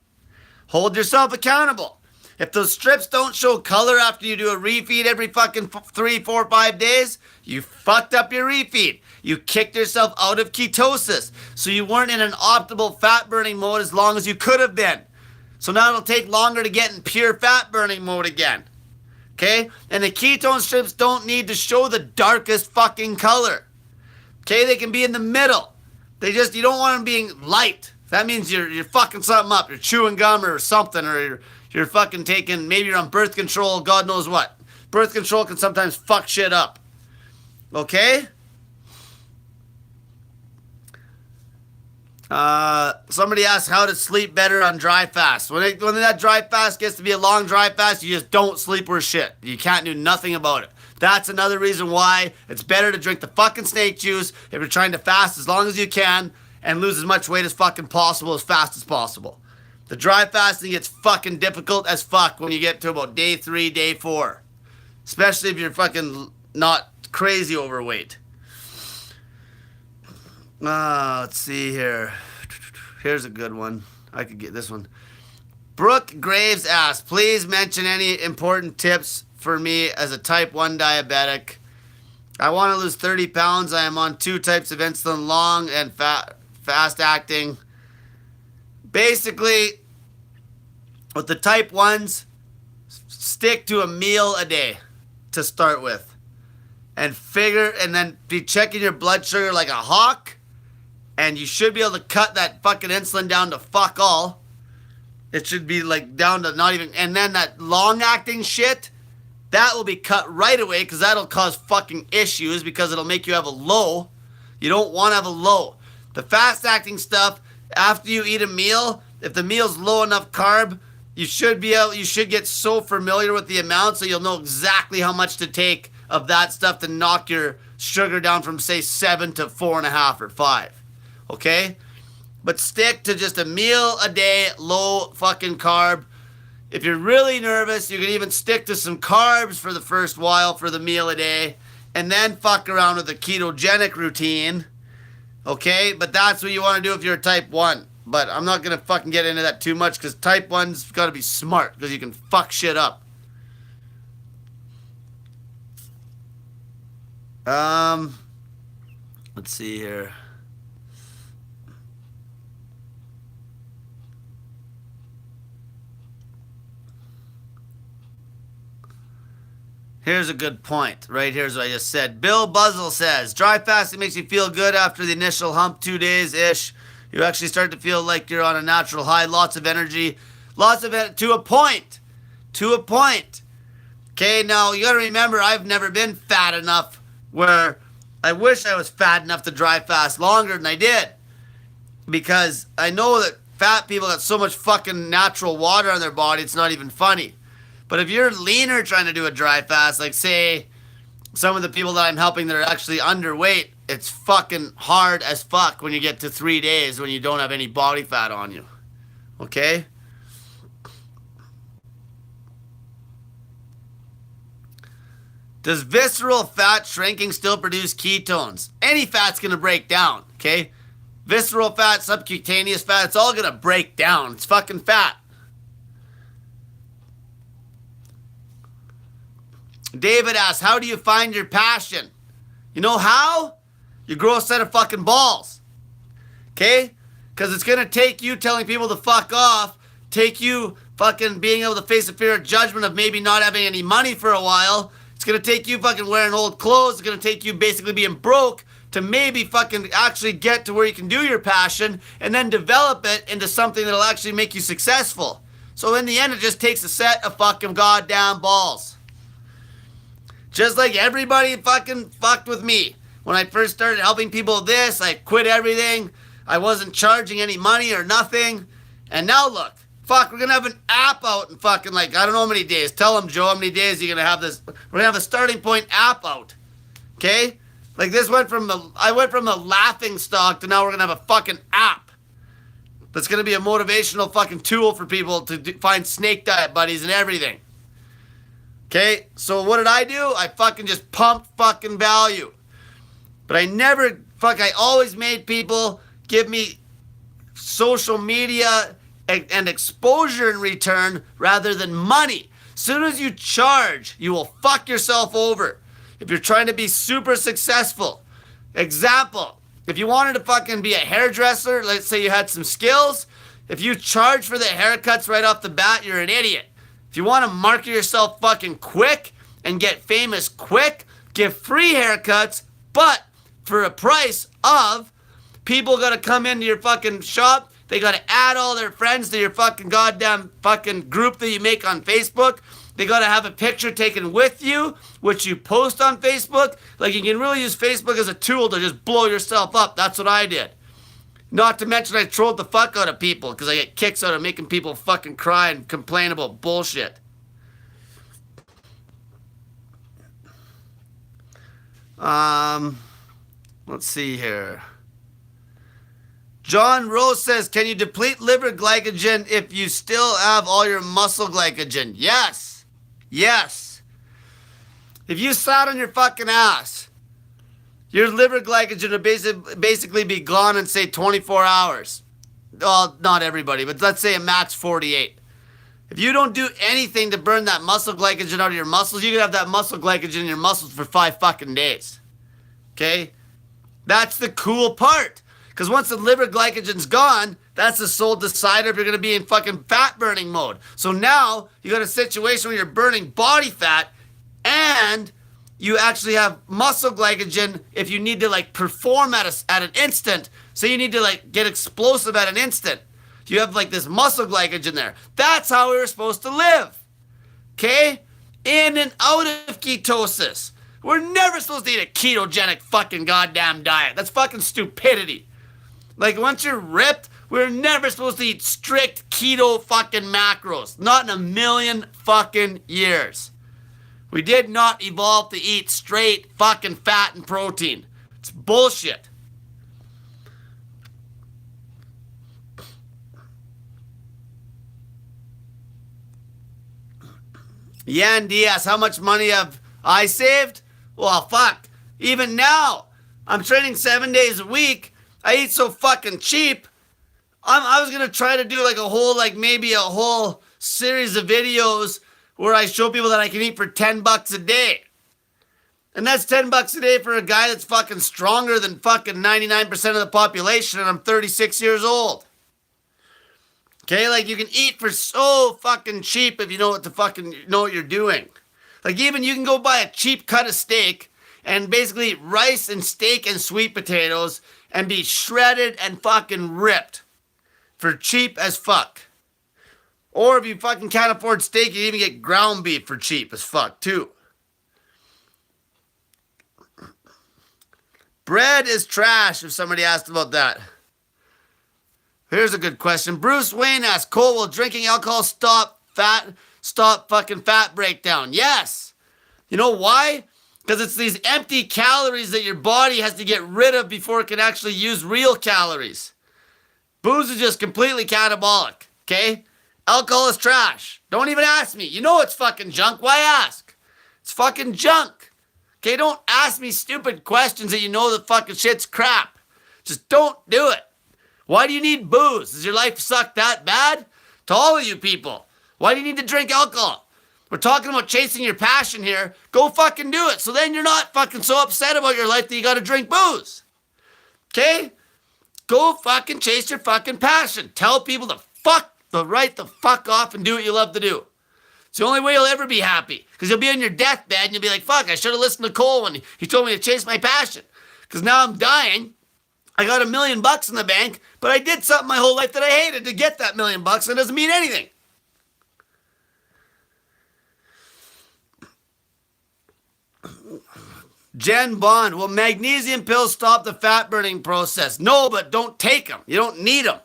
A: Hold yourself accountable. If those strips don't show color after you do a refeed every fucking 3, 4, 5 days, you fucked up your refeed. You kicked yourself out of ketosis. So you weren't in an optimal fat burning mode as long as you could have been. So now it'll take longer to get in pure fat burning mode again. Okay? And the ketone strips don't need to show the darkest fucking color. Okay, they can be in the middle. You don't want them being light. That means you're fucking something up. You're chewing gum or something, or you're fucking taking, maybe you're on birth control, God knows what. birth control can sometimes fuck shit up. Okay? Somebody asked how to sleep better on dry fast. When that dry fast gets to be a long dry fast, you just don't sleep worth shit. You can't do nothing about it. That's another reason why it's better to drink the fucking snake juice if you're trying to fast as long as you can and lose as much weight as fucking possible as fast as possible. The dry fasting gets fucking difficult as fuck when you get to about day 3, day 4. Especially if you're fucking not crazy overweight. Let's see here. Here's a good one. I could get this one. Brooke Graves asks, please mention any important tips for me as a type 1 diabetic. I want to lose 30 pounds. I am on 2 types of insulin, long and fast acting. Basically, with the type 1s, stick to a meal a day to start with. And then be checking your blood sugar like a hawk. And you should be able to cut that fucking insulin down to fuck all. It should be like down to not even, and then that long acting shit, that will be cut right away because that'll cause fucking issues because it'll make you have a low. You don't want to have a low. The fast acting stuff, after you eat a meal, if the meal's low enough carb, you should get so familiar with the amount so you'll know exactly how much to take of that stuff to knock your sugar down from say 7 to 4.5 or 5. Okay? But stick to just a meal a day, low fucking carb. If you're really nervous, you can even stick to some carbs for the first while for the meal a day. And then fuck around with a ketogenic routine. Okay? But that's what you want to do if you're a type 1. But I'm not going to fucking get into that too much because type 1's got to be smart because you can fuck shit up. Let's see here. Here's a good point. Right here's what I just said. Bill Buzzle says, dry fasting makes you feel good after the initial hump, 2 days-ish. You actually start to feel like you're on a natural high. Lots of energy. To a point. To a point. Okay, now you gotta remember, I've never been fat enough where I wish I was fat enough to dry fast longer than I did. Because I know that fat people got so much fucking natural water on their body, it's not even funny. But if you're leaner trying to do a dry fast, like say some of the people that I'm helping that are actually underweight, it's fucking hard as fuck when you get to 3 days when you don't have any body fat on you. Okay? Does visceral fat shrinking still produce ketones? Any fat's going to break down, okay? Visceral fat, subcutaneous fat, it's all going to break down. It's fucking fat. David asks, how do you find your passion? You know how? You grow a set of fucking balls. Okay? Because it's going to take you telling people to fuck off, take you fucking being able to face the fear of judgment of maybe not having any money for a while. It's going to take you fucking wearing old clothes. It's going to take you basically being broke to maybe fucking actually get to where you can do your passion and then develop it into something that'll actually make you successful. So in the end, it just takes a set of fucking goddamn balls. Just like everybody fucking fucked with me. When I first started helping people with this, I quit everything. I wasn't charging any money or nothing. And now look, fuck, we're going to have an app out in fucking like, I don't know how many days. Tell them, Joe, how many days are you going to have this? We're going to have a starting point app out. Okay? Like this I went from the laughing stock to now we're going to have a fucking app. That's going to be a motivational fucking tool for people to find snake diet buddies and everything. Okay, so what did I do? I fucking just pumped fucking value. But I always made people give me social media and exposure in return rather than money. As soon as you charge, you will fuck yourself over. If you're trying to be super successful. Example, if you wanted to fucking be a hairdresser, let's say you had some skills, if you charge for the haircuts right off the bat, you're an idiot. If you want to market yourself fucking quick and get famous quick, give free haircuts, but for a price of people got to come into your fucking shop. They got to add all their friends to your fucking goddamn fucking group that you make on Facebook. They got to have a picture taken with you, which you post on Facebook. Like, you can really use Facebook as a tool to just blow yourself up. That's what I did. Not to mention I trolled the fuck out of people because I get kicks out of making people fucking cry and complain about bullshit. Let's see here. John Rose says, can you deplete liver glycogen if you still have all your muscle glycogen? Yes. Yes. If you sat on your fucking ass, your liver glycogen would basically be gone in, say, 24 hours. Well, not everybody, but let's say a max 48. If you don't do anything to burn that muscle glycogen out of your muscles, you can have that muscle glycogen in your muscles for 5 fucking days. Okay? That's the cool part. Because once the liver glycogen's gone, that's the sole decider if you're going to be in fucking fat burning mode. So now you got a situation where you're burning body fat and you actually have muscle glycogen if you need to like perform at an instant. So you need to like get explosive at an instant. You have like this muscle glycogen there. That's how we were supposed to live. Okay? In and out of ketosis. We're never supposed to eat a ketogenic fucking goddamn diet. That's fucking stupidity. Like, once you're ripped, we're never supposed to eat strict keto fucking macros. Not in a million fucking years. We did not evolve to eat straight fucking fat and protein. It's bullshit. Yan Diaz, how much money have I saved? Well, fuck. Even now, I'm training 7 days a week. I eat so fucking cheap. I was going to try to do like a whole, like maybe a whole series of videos where I show people that I can eat for $10 a day. And that's $10 a day for a guy that's fucking stronger than fucking 99% of the population, and I'm 36 years old. Okay, like you can eat for so fucking cheap if you know what you're doing. Like even you can go buy a cheap cut of steak and basically eat rice and steak and sweet potatoes and be shredded and fucking ripped for cheap as fuck. Or if you fucking can't afford steak, you even get ground beef for cheap as fuck too. Bread is trash, if somebody asked about that. Here's a good question. Bruce Wayne asked, Cole, will drinking alcohol stop fucking fat breakdown? Yes. You know why? Because it's these empty calories that your body has to get rid of before it can actually use real calories. Booze is just completely catabolic, okay? Alcohol is trash. Don't even ask me. You know it's fucking junk. Why ask? It's fucking junk. Okay, don't ask me stupid questions that you know the fucking shit's crap. Just don't do it. Why do you need booze? Does your life suck that bad? To all of you people, why do you need to drink alcohol? We're talking about chasing your passion here. Go fucking do it. So then you're not fucking so upset about your life that you gotta drink booze. Okay? Go fucking chase your fucking passion. Tell people to right the fuck off and do what you love to do. It's the only way you'll ever be happy. Because you'll be on your deathbed and you'll be like, fuck, I should have listened to Cole when he told me to chase my passion. Because now I'm dying. I got $1 million in the bank, but I did something my whole life that I hated to get that $1 million. And it doesn't mean anything. Jen Bond, will magnesium pills stop the fat burning process? No, but don't take them. You don't need them.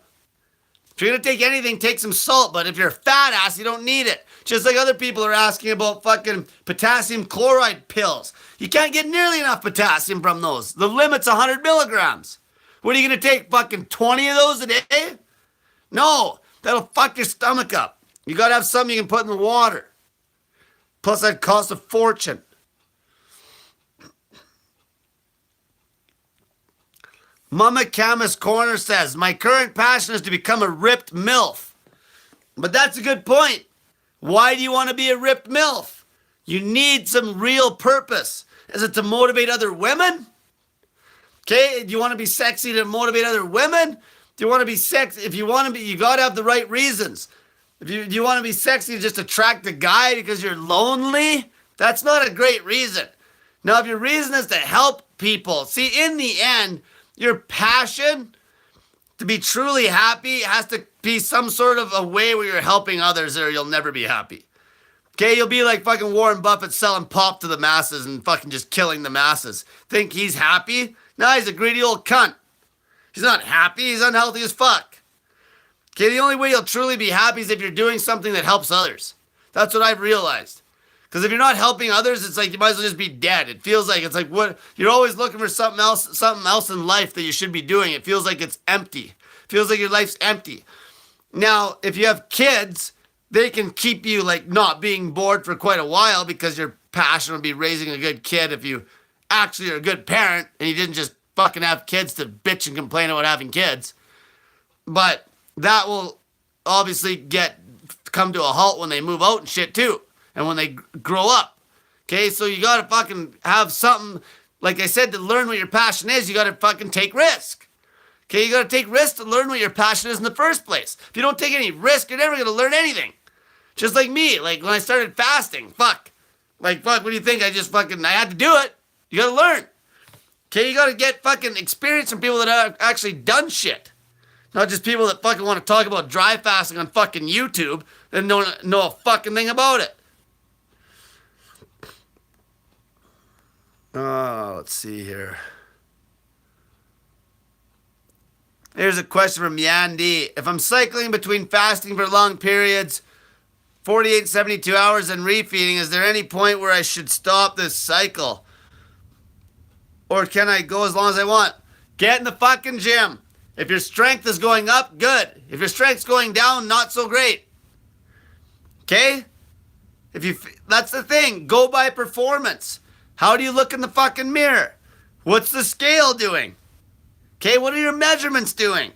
A: If you're going to take anything, take some salt. But if you're a fat ass, you don't need it. Just like other people are asking about fucking potassium chloride pills. You can't get nearly enough potassium from those. The limit's 100 milligrams. What are you going to take, fucking 20 of those a day? No, that'll fuck your stomach up. You got to have something you can put in the water. Plus, that costs a fortune. Mama Camus Corner says, my current passion is to become a ripped MILF. But that's a good point. Why do you want to be a ripped MILF? You need some real purpose. Is it to motivate other women? Okay, do you want to be sexy to motivate other women? Do you want to be sexy? If you want to be, you got to have the right reasons. Do you want to be sexy to just attract a guy because you're lonely? That's not a great reason. Now, if your reason is to help people, see, in the end, your passion to be truly happy has to be some sort of a way where you're helping others or you'll never be happy. Okay, you'll be like fucking Warren Buffett selling pop to the masses and fucking just killing the masses. Think he's happy? No, he's a greedy old cunt. He's not happy, he's unhealthy as fuck. Okay, the only way you'll truly be happy is if you're doing something that helps others. That's what I've realized. Because if you're not helping others, it's like you might as well just be dead. It feels like it's like what you're always looking for something else in life that you should be doing. It feels like it's empty. It feels like your life's empty. Now, if you have kids, they can keep you like not being bored for quite a while because your passion will be raising a good kid if you actually are a good parent and you didn't just fucking have kids to bitch and complain about having kids. But that will obviously come to a halt when they move out and shit too. And when they grow up. Okay, so you gotta fucking have something, like I said, to learn what your passion is, you gotta fucking take risk. Okay, you gotta take risk to learn what your passion is in the first place. If you don't take any risk, you're never gonna learn anything. Just like me, like when I started fasting, fuck, what do you think? I had to do it. You gotta learn. Okay, you gotta get fucking experience from people that have actually done shit. Not just people that fucking want to talk about dry fasting on fucking YouTube and don't know a fucking thing about it. Oh, let's see here. Here's a question from Yandy. If I'm cycling between fasting for long periods, 48, 72 hours and refeeding, is there any point where I should stop this cycle? Or can I go as long as I want? Get in the fucking gym. If your strength is going up, good. If your strength's going down, not so great. Okay? That's the thing. Go by performance. How do you look in the fucking mirror? What's the scale doing? Okay, what are your measurements doing?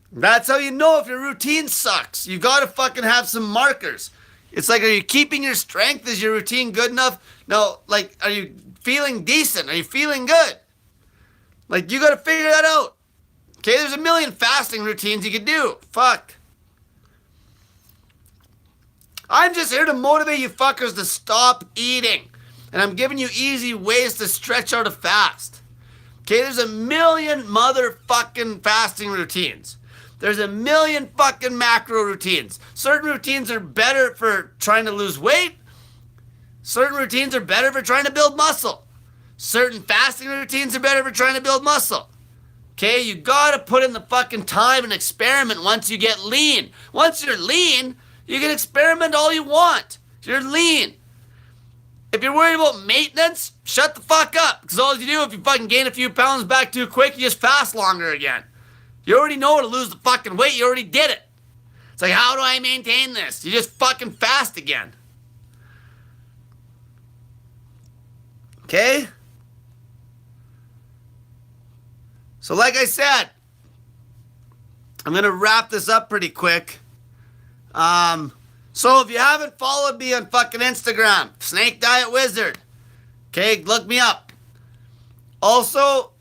A: That's how you know if your routine sucks. You gotta fucking have some markers. It's like, are you keeping your strength? Is your routine good enough? No, like, are you feeling decent? Are you feeling good? Like, you gotta figure that out. Okay, there's a million fasting routines you could do. Fuck. I'm just here to motivate you fuckers to stop eating. And I'm giving you easy ways to stretch out a fast. Okay, there's a million motherfucking fasting routines. There's a million fucking macro routines. Certain routines are better for trying to lose weight. Certain routines are better for trying to build muscle. Certain fasting routines are better for trying to build muscle. Okay, you gotta put in the fucking time and experiment once you get lean. Once you're lean, you can experiment all you want. You're lean. If you're worried about maintenance, shut the fuck up. Because all you do, if you fucking gain a few pounds back too quick, you just fast longer again. You already know how to lose the fucking weight. You already did it. It's like, how do I maintain this? You just fucking fast again. Okay? So like I said, I'm going to wrap this up pretty quick. So if you haven't followed me on fucking Instagram, Snake Diet Wizard, okay, look me up. Also,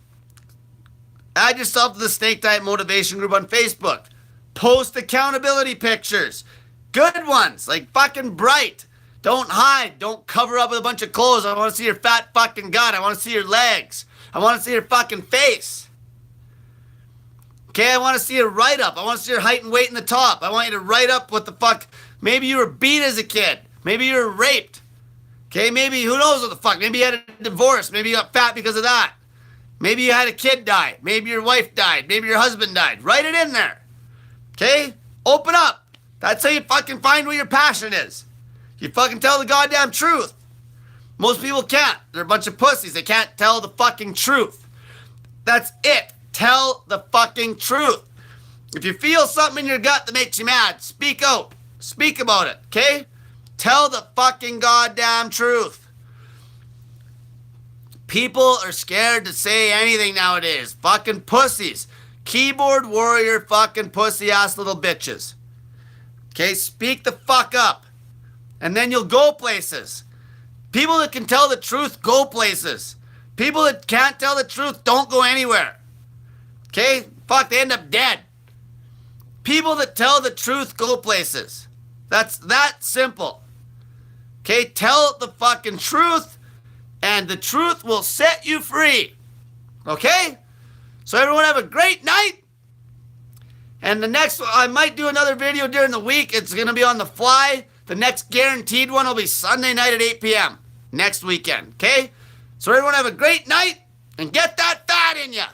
A: add yourself to the Snake Diet Motivation Group on Facebook. Post accountability pictures. Good ones, like fucking bright. Don't hide. Don't cover up with a bunch of clothes. I want to see your fat fucking gut. I want to see your legs. I want to see your fucking face. Okay, I want to see a write-up. I want to see your height and weight in the top. I want you to write up what the fuck. Maybe you were beat as a kid. Maybe you were raped. Okay, maybe, who knows what the fuck. Maybe you had a divorce. Maybe you got fat because of that. Maybe you had a kid die. Maybe your wife died. Maybe your husband died. Write it in there. Okay? Open up. That's how you fucking find what your passion is. You fucking tell the goddamn truth. Most people can't. They're a bunch of pussies. They can't tell the fucking truth. That's it. Tell the fucking truth. If you feel something in your gut that makes you mad, speak out. Speak about it, okay? Tell the fucking goddamn truth. People are scared to say anything nowadays. Fucking pussies. Keyboard warrior fucking pussy ass little bitches. Okay, speak the fuck up. And then you'll go places. People that can tell the truth go places. People that can't tell the truth don't go anywhere. Okay? Fuck, they end up dead. People that tell the truth go places. That's that simple. Okay? Tell the fucking truth, and the truth will set you free. Okay? So everyone have a great night. And the next one, I might do another video during the week. It's going to be on the fly. The next guaranteed one will be Sunday night at 8 p.m. next weekend, okay? So everyone have a great night and get that fat in ya.